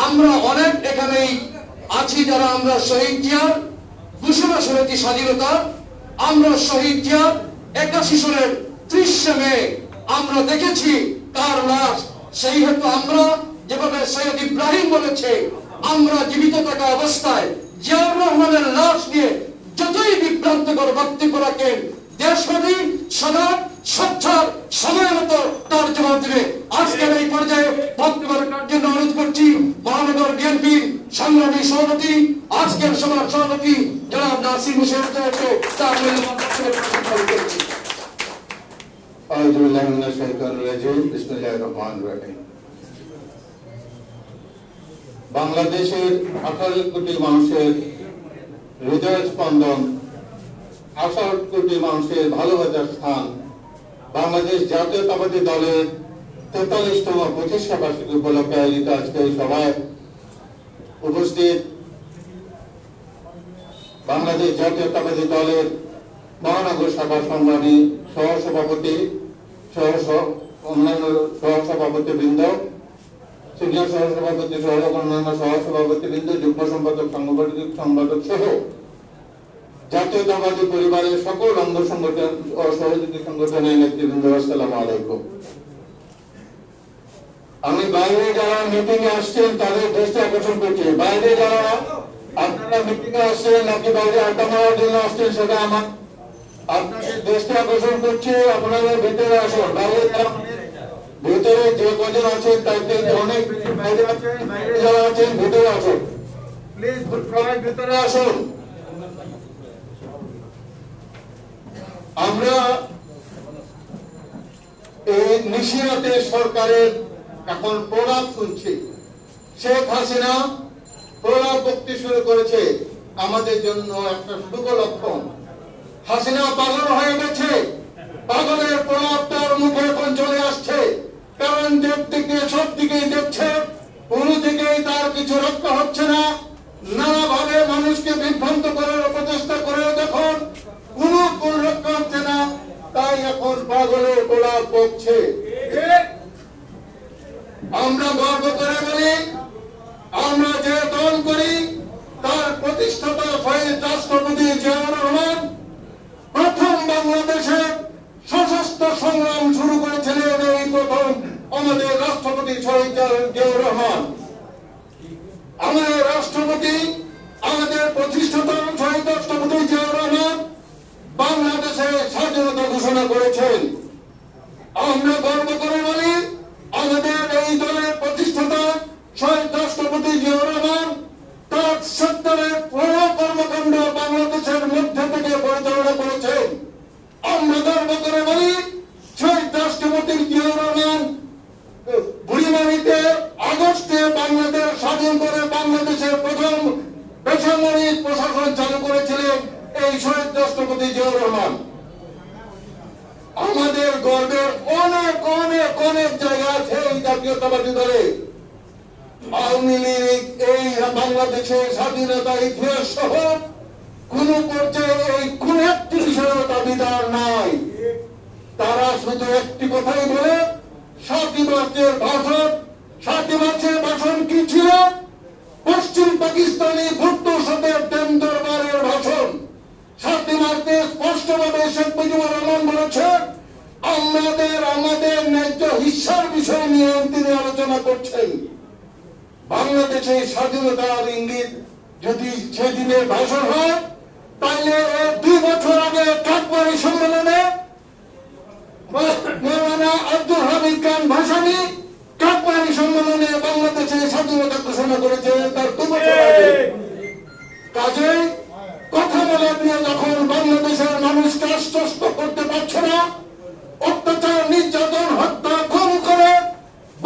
আমরা অনেক এখানেই আছি যারা আমরা শহীদ জিয়ার ঘোষণা শুনেছি স্বাধীনতা, আমরা শহীদ জিয়ার 81 সালের 30 মে আমরা দেখেছি তার লাশ। সেই হেতু আমরা যেভাবে সৈয়দ ইব্রাহিম বলেছে, আমরা জীবিত থাকা অবস্থায় জিয়াউর রহমানের লাশ নিয়ে যতই বিভ্রান্তকর বক্তব্য রাখেন, দেশবাদী সদা সচ্ছার সময় মতো তার জবাব দেবে। আজকের এই পর্যায়ে বক্তব্য রাখার জন্য অনুরোধ করছি মহানগর বিএনপির সংগ্রামী সভাপতি, আজকের সভার সভাপতি জনাব নাসির হোসেন সাহেবকে তার মূল্যবান বক্তব্য প্রদান করছি। বাংলাদেশের 18 কোটি মানুষের হৃদয় স্পন্দন, 68 কোটি মানুষের ভালোবাসার স্থান, বাংলাদেশ জাতীয়তাবাদী দলের 43তম প্রতিষ্ঠা বার্ষিকী উপলক্ষে আয়োজিত আজকে এই সভায় উপস্থিত বাংলাদেশ জাতীয়তাবাদী দলের মহানগর শাখার সংগ্রামী সহসভাপতি অন্যান্য সহসভাপতি বৃন্দ, সিনিয়র সহসভাপতি সহ অন্যান্য সহসভাপতি বৃন্দ, যুগ্ম সম্পাদক, সাংগঠনিক সম্পাদক সহ জাতীয়তাবাদী পরিবারের সকল অঙ্গ সংগঠন ও সহযোগী সংগঠনের নেতৃবৃন্দ, আসসালামু আলাইকুম। আমি বাইরে যারা মিটিং এ আসছেন তাদের দৃষ্টি আকর্ষণ করছি। বাইরে যারা আপনারা মিটিং এ আসছেন নাকি বাইরে আড্ডা মারার জন্য আসছেন সেটা আমার আপনাদের দৃষ্টি আকর্ষণ করছি। আপনারা ভিতরে আসুন। বাইরে যারা ভিতরে যে কজন আছেন তার থেকে অনেক বেশি বাইরে আছেন, বাইরে যারা আছেন ভিতরে আসুন। প্লিজ সবাই ভিতরে আসুন। আমরা এই নিশিরাতে সরকারের এখন প্রলাপ শুনছি। শেখ হাসিনা প্রলাপ বক্তি শুরু করেছে, আমাদের জন্য একটা শুভ লক্ষণ। হাসিনা পাগল হয়ে গেছে, পাগলের প্রলাপ তার মুখে এখন চলে আসছে। কারণ দিকে সব দিকেই দেখছে, কোন দিকেই তার কিছু রক্ষা হচ্ছে না। নানাভাবে মানুষকে বিভ্রান্ত করার প্রচেষ্টা করে দেখুন, কোন রক্ষা হচ্ছে না। তাই এখন পাগলের প্রলাপ বকছে। আমরা গর্ব করে বলি, আমরা যে দল করি তার প্রতিষ্ঠাতা শহীদ রাষ্ট্রপতি জিয়াউর রহমান প্রথম বাংলাদেশে সশস্ত্র সংগ্রাম শুরু করেছিলেন। এই প্রথম আমাদের রাষ্ট্রপতি শহীদ জিয়াউর রহমান, আমাদের রাষ্ট্রপতি, আমাদের প্রতিষ্ঠাতা শহীদ রাষ্ট্রপতি জিয়াউর রহমান বাংলাদেশে স্বাধীনতা ঘোষণা করেছেন। আমরা গর্ব করে বলি, আমাদের এই দলের প্রতিষ্ঠাতা শহীদ রাষ্ট্রপতি জিয়াউর রহমান তার সেক্টরের পুরো কর্মকাণ্ড বাংলাদেশের মধ্যে থেকে পরিচালনা করেছেন। আমরা গর্ব করে বলি, শহীদ রাষ্ট্রপতি জিয়াউর রহমান বুড়িমারিতে আগস্টে বাংলাদেশ স্বাধীন করে বাংলাদেশের প্রথম বেসামরিক প্রশাসন চালু করেছিলেন এই শহীদ রাষ্ট্রপতি জিয়াউর রহমান। আমাদের গর্বের অনেক অনেক অনেক জায়গা আছে এই জাতীয়তাবাদী দলে। আওয়ামী লীগ এই বাংলাদেশের স্বাধীনতা ইতিহাস সহ কোন পর্যায়ে এই কোন একটি বিষয়ের দাবিদার নাই। তারা শুধু একটি কথাই বলে, 7 মার্চের ভাষণ। 7 মার্চের ভাষণ কি ছিল? পশ্চিম পাকিস্তানি ভুট্টো সাথের দেন দরবারের ভাষণ। 7 মার্চে স্পষ্টভাবে শেখ মুজিবুর রহমান বলেছেন, আমাদের ন্যায্য হিস্সার বিষয় নিয়ে তিনি আলোচনা করছেন। বাংলাদেশে স্বাধীনতার ইঙ্গিত যদি সেদিনের ভাষণ হয়, তাহলে 2 বছর আগে কাকবাড়ি সম্মেলনে মৌলানা আব্দুল হামিদ খান ভাসানী কাকবাড়ি সম্মেলনে বাংলাদেশে স্বাধীনতা ঘোষণা করেছিলেন তার 2 বছর আগে। কাজেই কথা বলা দিয়ে যখন বাংলাদেশের মানুষকে আশ্বস্ত করতে পারছে না, অত্যাচার, নির্যাতন, হত্যা, খুন করে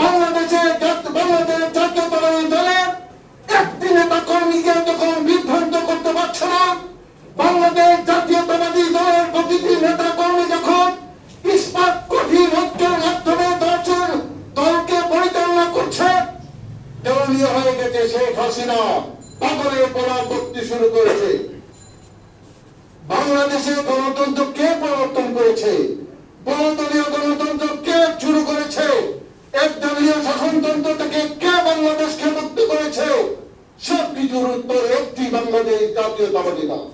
বাংলাদেশ জাতীয়তাবাদী দলের একটি নেতা কর্মীকে যখন বিভ্রান্ত করতে পারছে না, বাংলাদেশ জাতীয়তাবাদী দলের প্রতিটি নেতা পাগলে পড়া করতে শুরু করেছে। বাংলাদেশে গণতন্ত্র কে প্রবর্তন করেছে? বহুদলীয় গণতন্ত্র কে শুরু করেছে? একদলীয় শাসনতন্ত্র থেকে কে বাংলাদেশকে মুক্ত করেছে? সবকিছুর উত্তর একটি, বাংলাদেশ জাতীয়তাবাদী দল।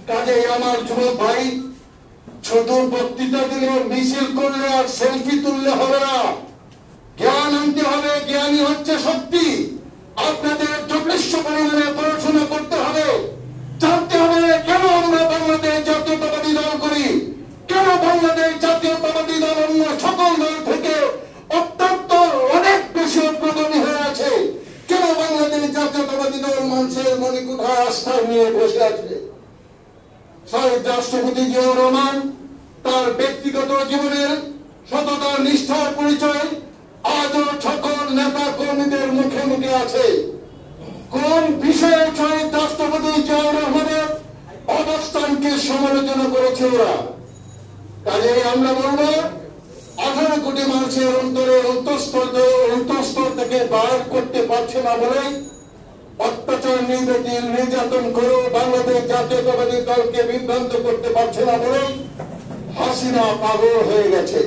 কাজেই আমার যুবক ভাই, শুধু বক্তৃতা দিলে, মিছিল করলে আর সেলফি তুললে হবে না। জ্ঞান আনতে হবে। জ্ঞানী হচ্ছে শক্তি। আপনাদের যথেষ্ট পরিমাণে পড়াশোনা করতে হবে, জানতে হবে কেন আমরা বাংলাদেশ জাতীয়তাবাদী দল করি, কেন বাংলাদেশ জাতীয়তাবাদী দল অন্য সকল দল থেকে অত্যন্ত অনেক বেশি অগ্রগণী হয়ে আছে, কেন বাংলাদেশ জাতীয়তাবাদী দল মানুষের মনে কোথায় আস্থা নিয়ে বসে আছে। শহীদ রাষ্ট্রপতি জিয়াউর রহমান তার ব্যক্তিগত জীবনের সততা নিষ্ঠার পরিচয় আজও সকল নেতা কর্মীদের মুখে মুখে আছে। কোন বিষয়ে শহীদ রাষ্ট্রপতি জিয়াউর রহমানের অবস্থানকে সমালোচনা করেছে ওরা? কাজেই আমরা বলবো, 18 কোটি মানুষের অন্তরে অন্তঃস্থল থেকে বার করতে পারছে না বলে অত্যাচার, নির্যাতন করে বাংলাদেশ জাতীয়তাবাদী দলকে বিভ্রান্ত করতে পারছে না বলে হাসিনা পাগল হয়ে গেছে।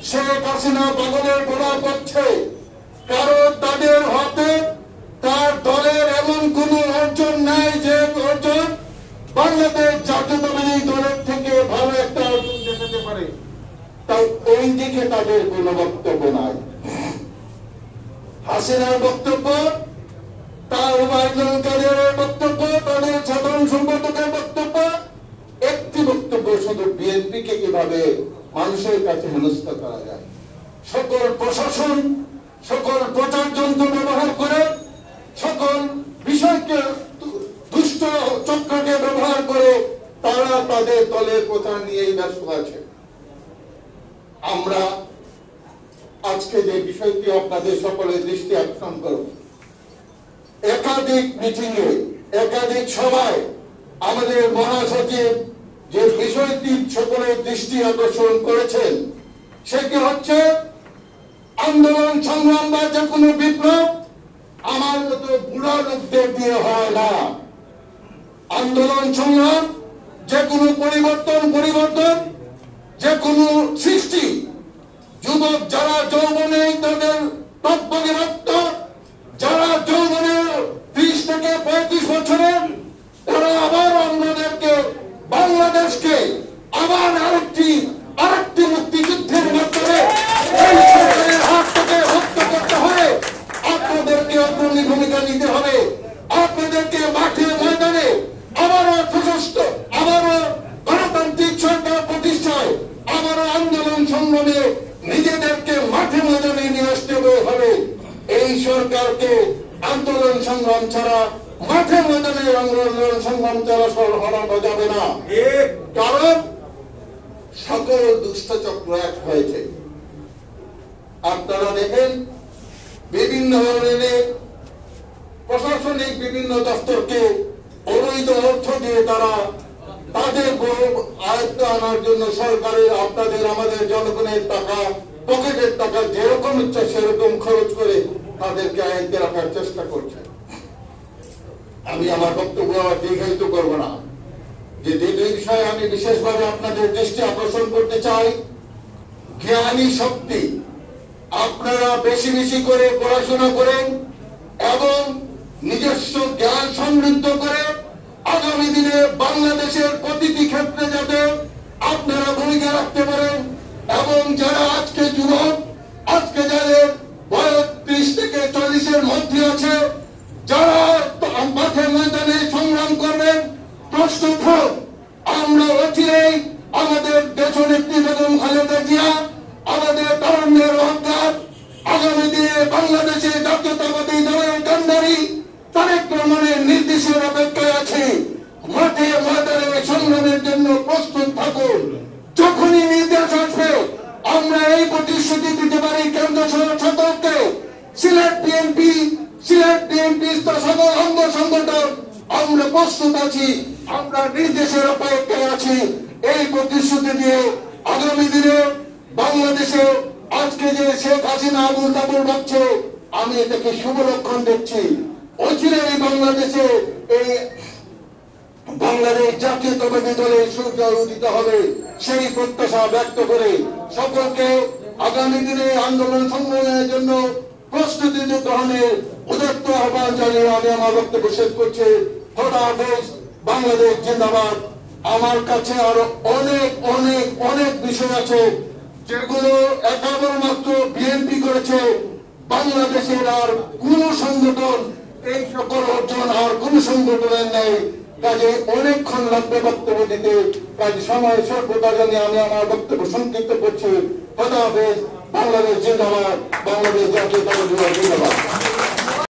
শেখ হাসিনা পাগলের বলা করছে, কারণ তাদের হাতে তার দলের এমন কোন অর্জন নাই যে অর্জন বাংলাদেশ জাতীয়তাবাদী দলের থেকে ভালো একটা অর্জন দেখাতে পারে। তাই ওই দিকে তাদের কোন বক্তব্য নাই। হাসিনার বক্তব্য, তার ওবায়দুল কাদেরের বক্তব্য, তাদের সাধারণ সম্পাদকের বক্তব্য, একটি বক্তব্য শুধু বিএনপিকে কিভাবে মানুষের কাছে হেনস্থা করা যায়। সকল প্রশাসন, সকল প্রচার যন্ত্র ব্যবহার করে, সকল বিষয়কে দুষ্ট চক্রকে ব্যবহার করে তারা তাদের দলের প্রচার নিয়েই ব্যস্ত আছে। আমরা আজকে যে বিষয়টি আপনাদের সকলের দৃষ্টি আকর্ষণ করব, একাধিক মিটিংয়ে, একাধিক সভায় আমাদের মহাসচিব যে বিষয়টি সকলের দৃষ্টি আকর্ষণ করেছেন, সেটি হচ্ছে আন্দোলন সংগ্রাম বা যে কোনো বিপ্লব আমার মতো বুড়া লোকদের দিয়ে হয় না। আন্দোলন সংগ্রাম, যে কোনো পরিবর্তন, যে কোনো সৃষ্টি, যুবক যারা যৌবনে তাদের তৎপরে রক্ত, যারা যৌবনে 30 থেকে 35 বছরের, তারা আবার অন্যদেরকে, বাংলাদেশকে আবার আরেকটি মুক্তিযুদ্ধের মাধ্যমে এই সরকারের হাত থেকে মুক্ত করতে হবে। আপনাদেরকে অগ্রণী ভূমিকা নিতে হবে। আপনাদেরকে মাঠে ময়দানে আবারও সশস্ত্র, আবারও গণতান্ত্রিক সরকার প্রতিষ্ঠায়, আবারও আন্দোলন সংগ্রামে নিজেদেরকে মাঠে ময়দানে নিয়ে আসতে হবে। এই সরকারকে আন্দোলন সংগ্রাম ছাড়া, মাঠে ময়দানে আন্দোলন সংগ্রাম ছাড়া হরানো যাবে না। কারণ সকল দুষ্ট চক্র এক হয়েছে। আপনারা দেখেন, বিভিন্ন ধরনের প্রশাসনিক বিভিন্ন দপ্তরকে অবৈধ অর্থ দিয়ে তারা তাদের আয়ত্তে আনার জন্য সরকারের, আপনাদের, আমাদের জনগণের টাকা, পকেটের টাকা যেরকম ইচ্ছা সেরকম খরচ করে তাদেরকে আয়ত্তে রাখার চেষ্টা করছে। আমি আমার বক্তব্য দীর্ঘায়িত করব না। যে দুই বিষয়ে আমি বিশেষভাবে আপনাদের দৃষ্টি আকর্ষণ করতে চাই। জ্ঞানী শক্তি, আপনারা বেশি বেশি করে পড়াশোনা করেন এবং নিজস্ব জ্ঞান সমৃদ্ধ করে আগামী দিনে বাংলাদেশের প্রতিটি ক্ষেত্রে যাতে আপনারা ভূমিকা রাখতে পারেন। এবং যারা আজকে যুবক, আজকে যাদের বয়স 30 থেকে 40-এর মধ্যে আছে, যারা মাঠে ময়দানে সংগ্রাম করবেন, প্রস্তুত হোক। আমরা অচিরেই আমাদের দেশনেত্রী বেগম খালেদা জিয়া, আমাদের তারুণ্যের অহংকার, আগামী দিনে বাংলাদেশে জাতীয়তাবাদী দলের কান্ডারি তারেক রহমানের নির্দেশের অপেক্ষায় আছে। মাঠে ময়দানে সংগ্রামের জন্য প্রস্তুত থাকুন। যখনই নির্দেশ আসবে আমরা এই প্রতিশ্রুতি দিতে পারি কেন্দ্র সরকারকে, সিলেট বিএনপি সকল অঙ্গ সংগঠন আমরা প্রস্তুত আছি, আমরা নির্দেশের অপেক্ষায় আছি। এই প্রতিশ্রুতি দিয়ে আগামী দিনে বাংলাদেশে আজকে যে শেখ হাসিনা আবুল তাবুল ভাবছে, আমি এটাকে শুভ লক্ষণ দেখছি। অচিরেই বাংলাদেশে এই বাংলাদেশ জাতীয়তাবাদী দলের সূর্য উদিত হবে সেই প্রত্যাশা ব্যক্ত করে সকলকে আগামী দিনে আন্দোলন সংগ্রামের জন্য প্রস্তুতি গ্রহণের উদাত্ত আহ্বান জানিয়ে আমি আমার বক্তব্য শেষ করছি। খোদা হাফেজ, বাংলাদেশ জিন্দাবাদ। আমার কাছে আরো অনেক অনেক অনেক বিষয় আছে যেগুলো কেবলমাত্র বিএনপি করেছে। বাংলাদেশের আর কোন সংগঠন এই সকল অর্জন আর কোন সংগঠনের নেই। কাজে অনেকক্ষণ লাগবে বক্তব্য দিতে, কাজে সময় স্বল্পতা জানিয়ে আমি আমার বক্তব্য সংক্ষিপ্ত করছি। খোদা হাফেজ, বাংলাদেশ জিন্দাবাদ, বাংলাদেশ জাতীয়তাবাদী দল জিন্দাবাদ।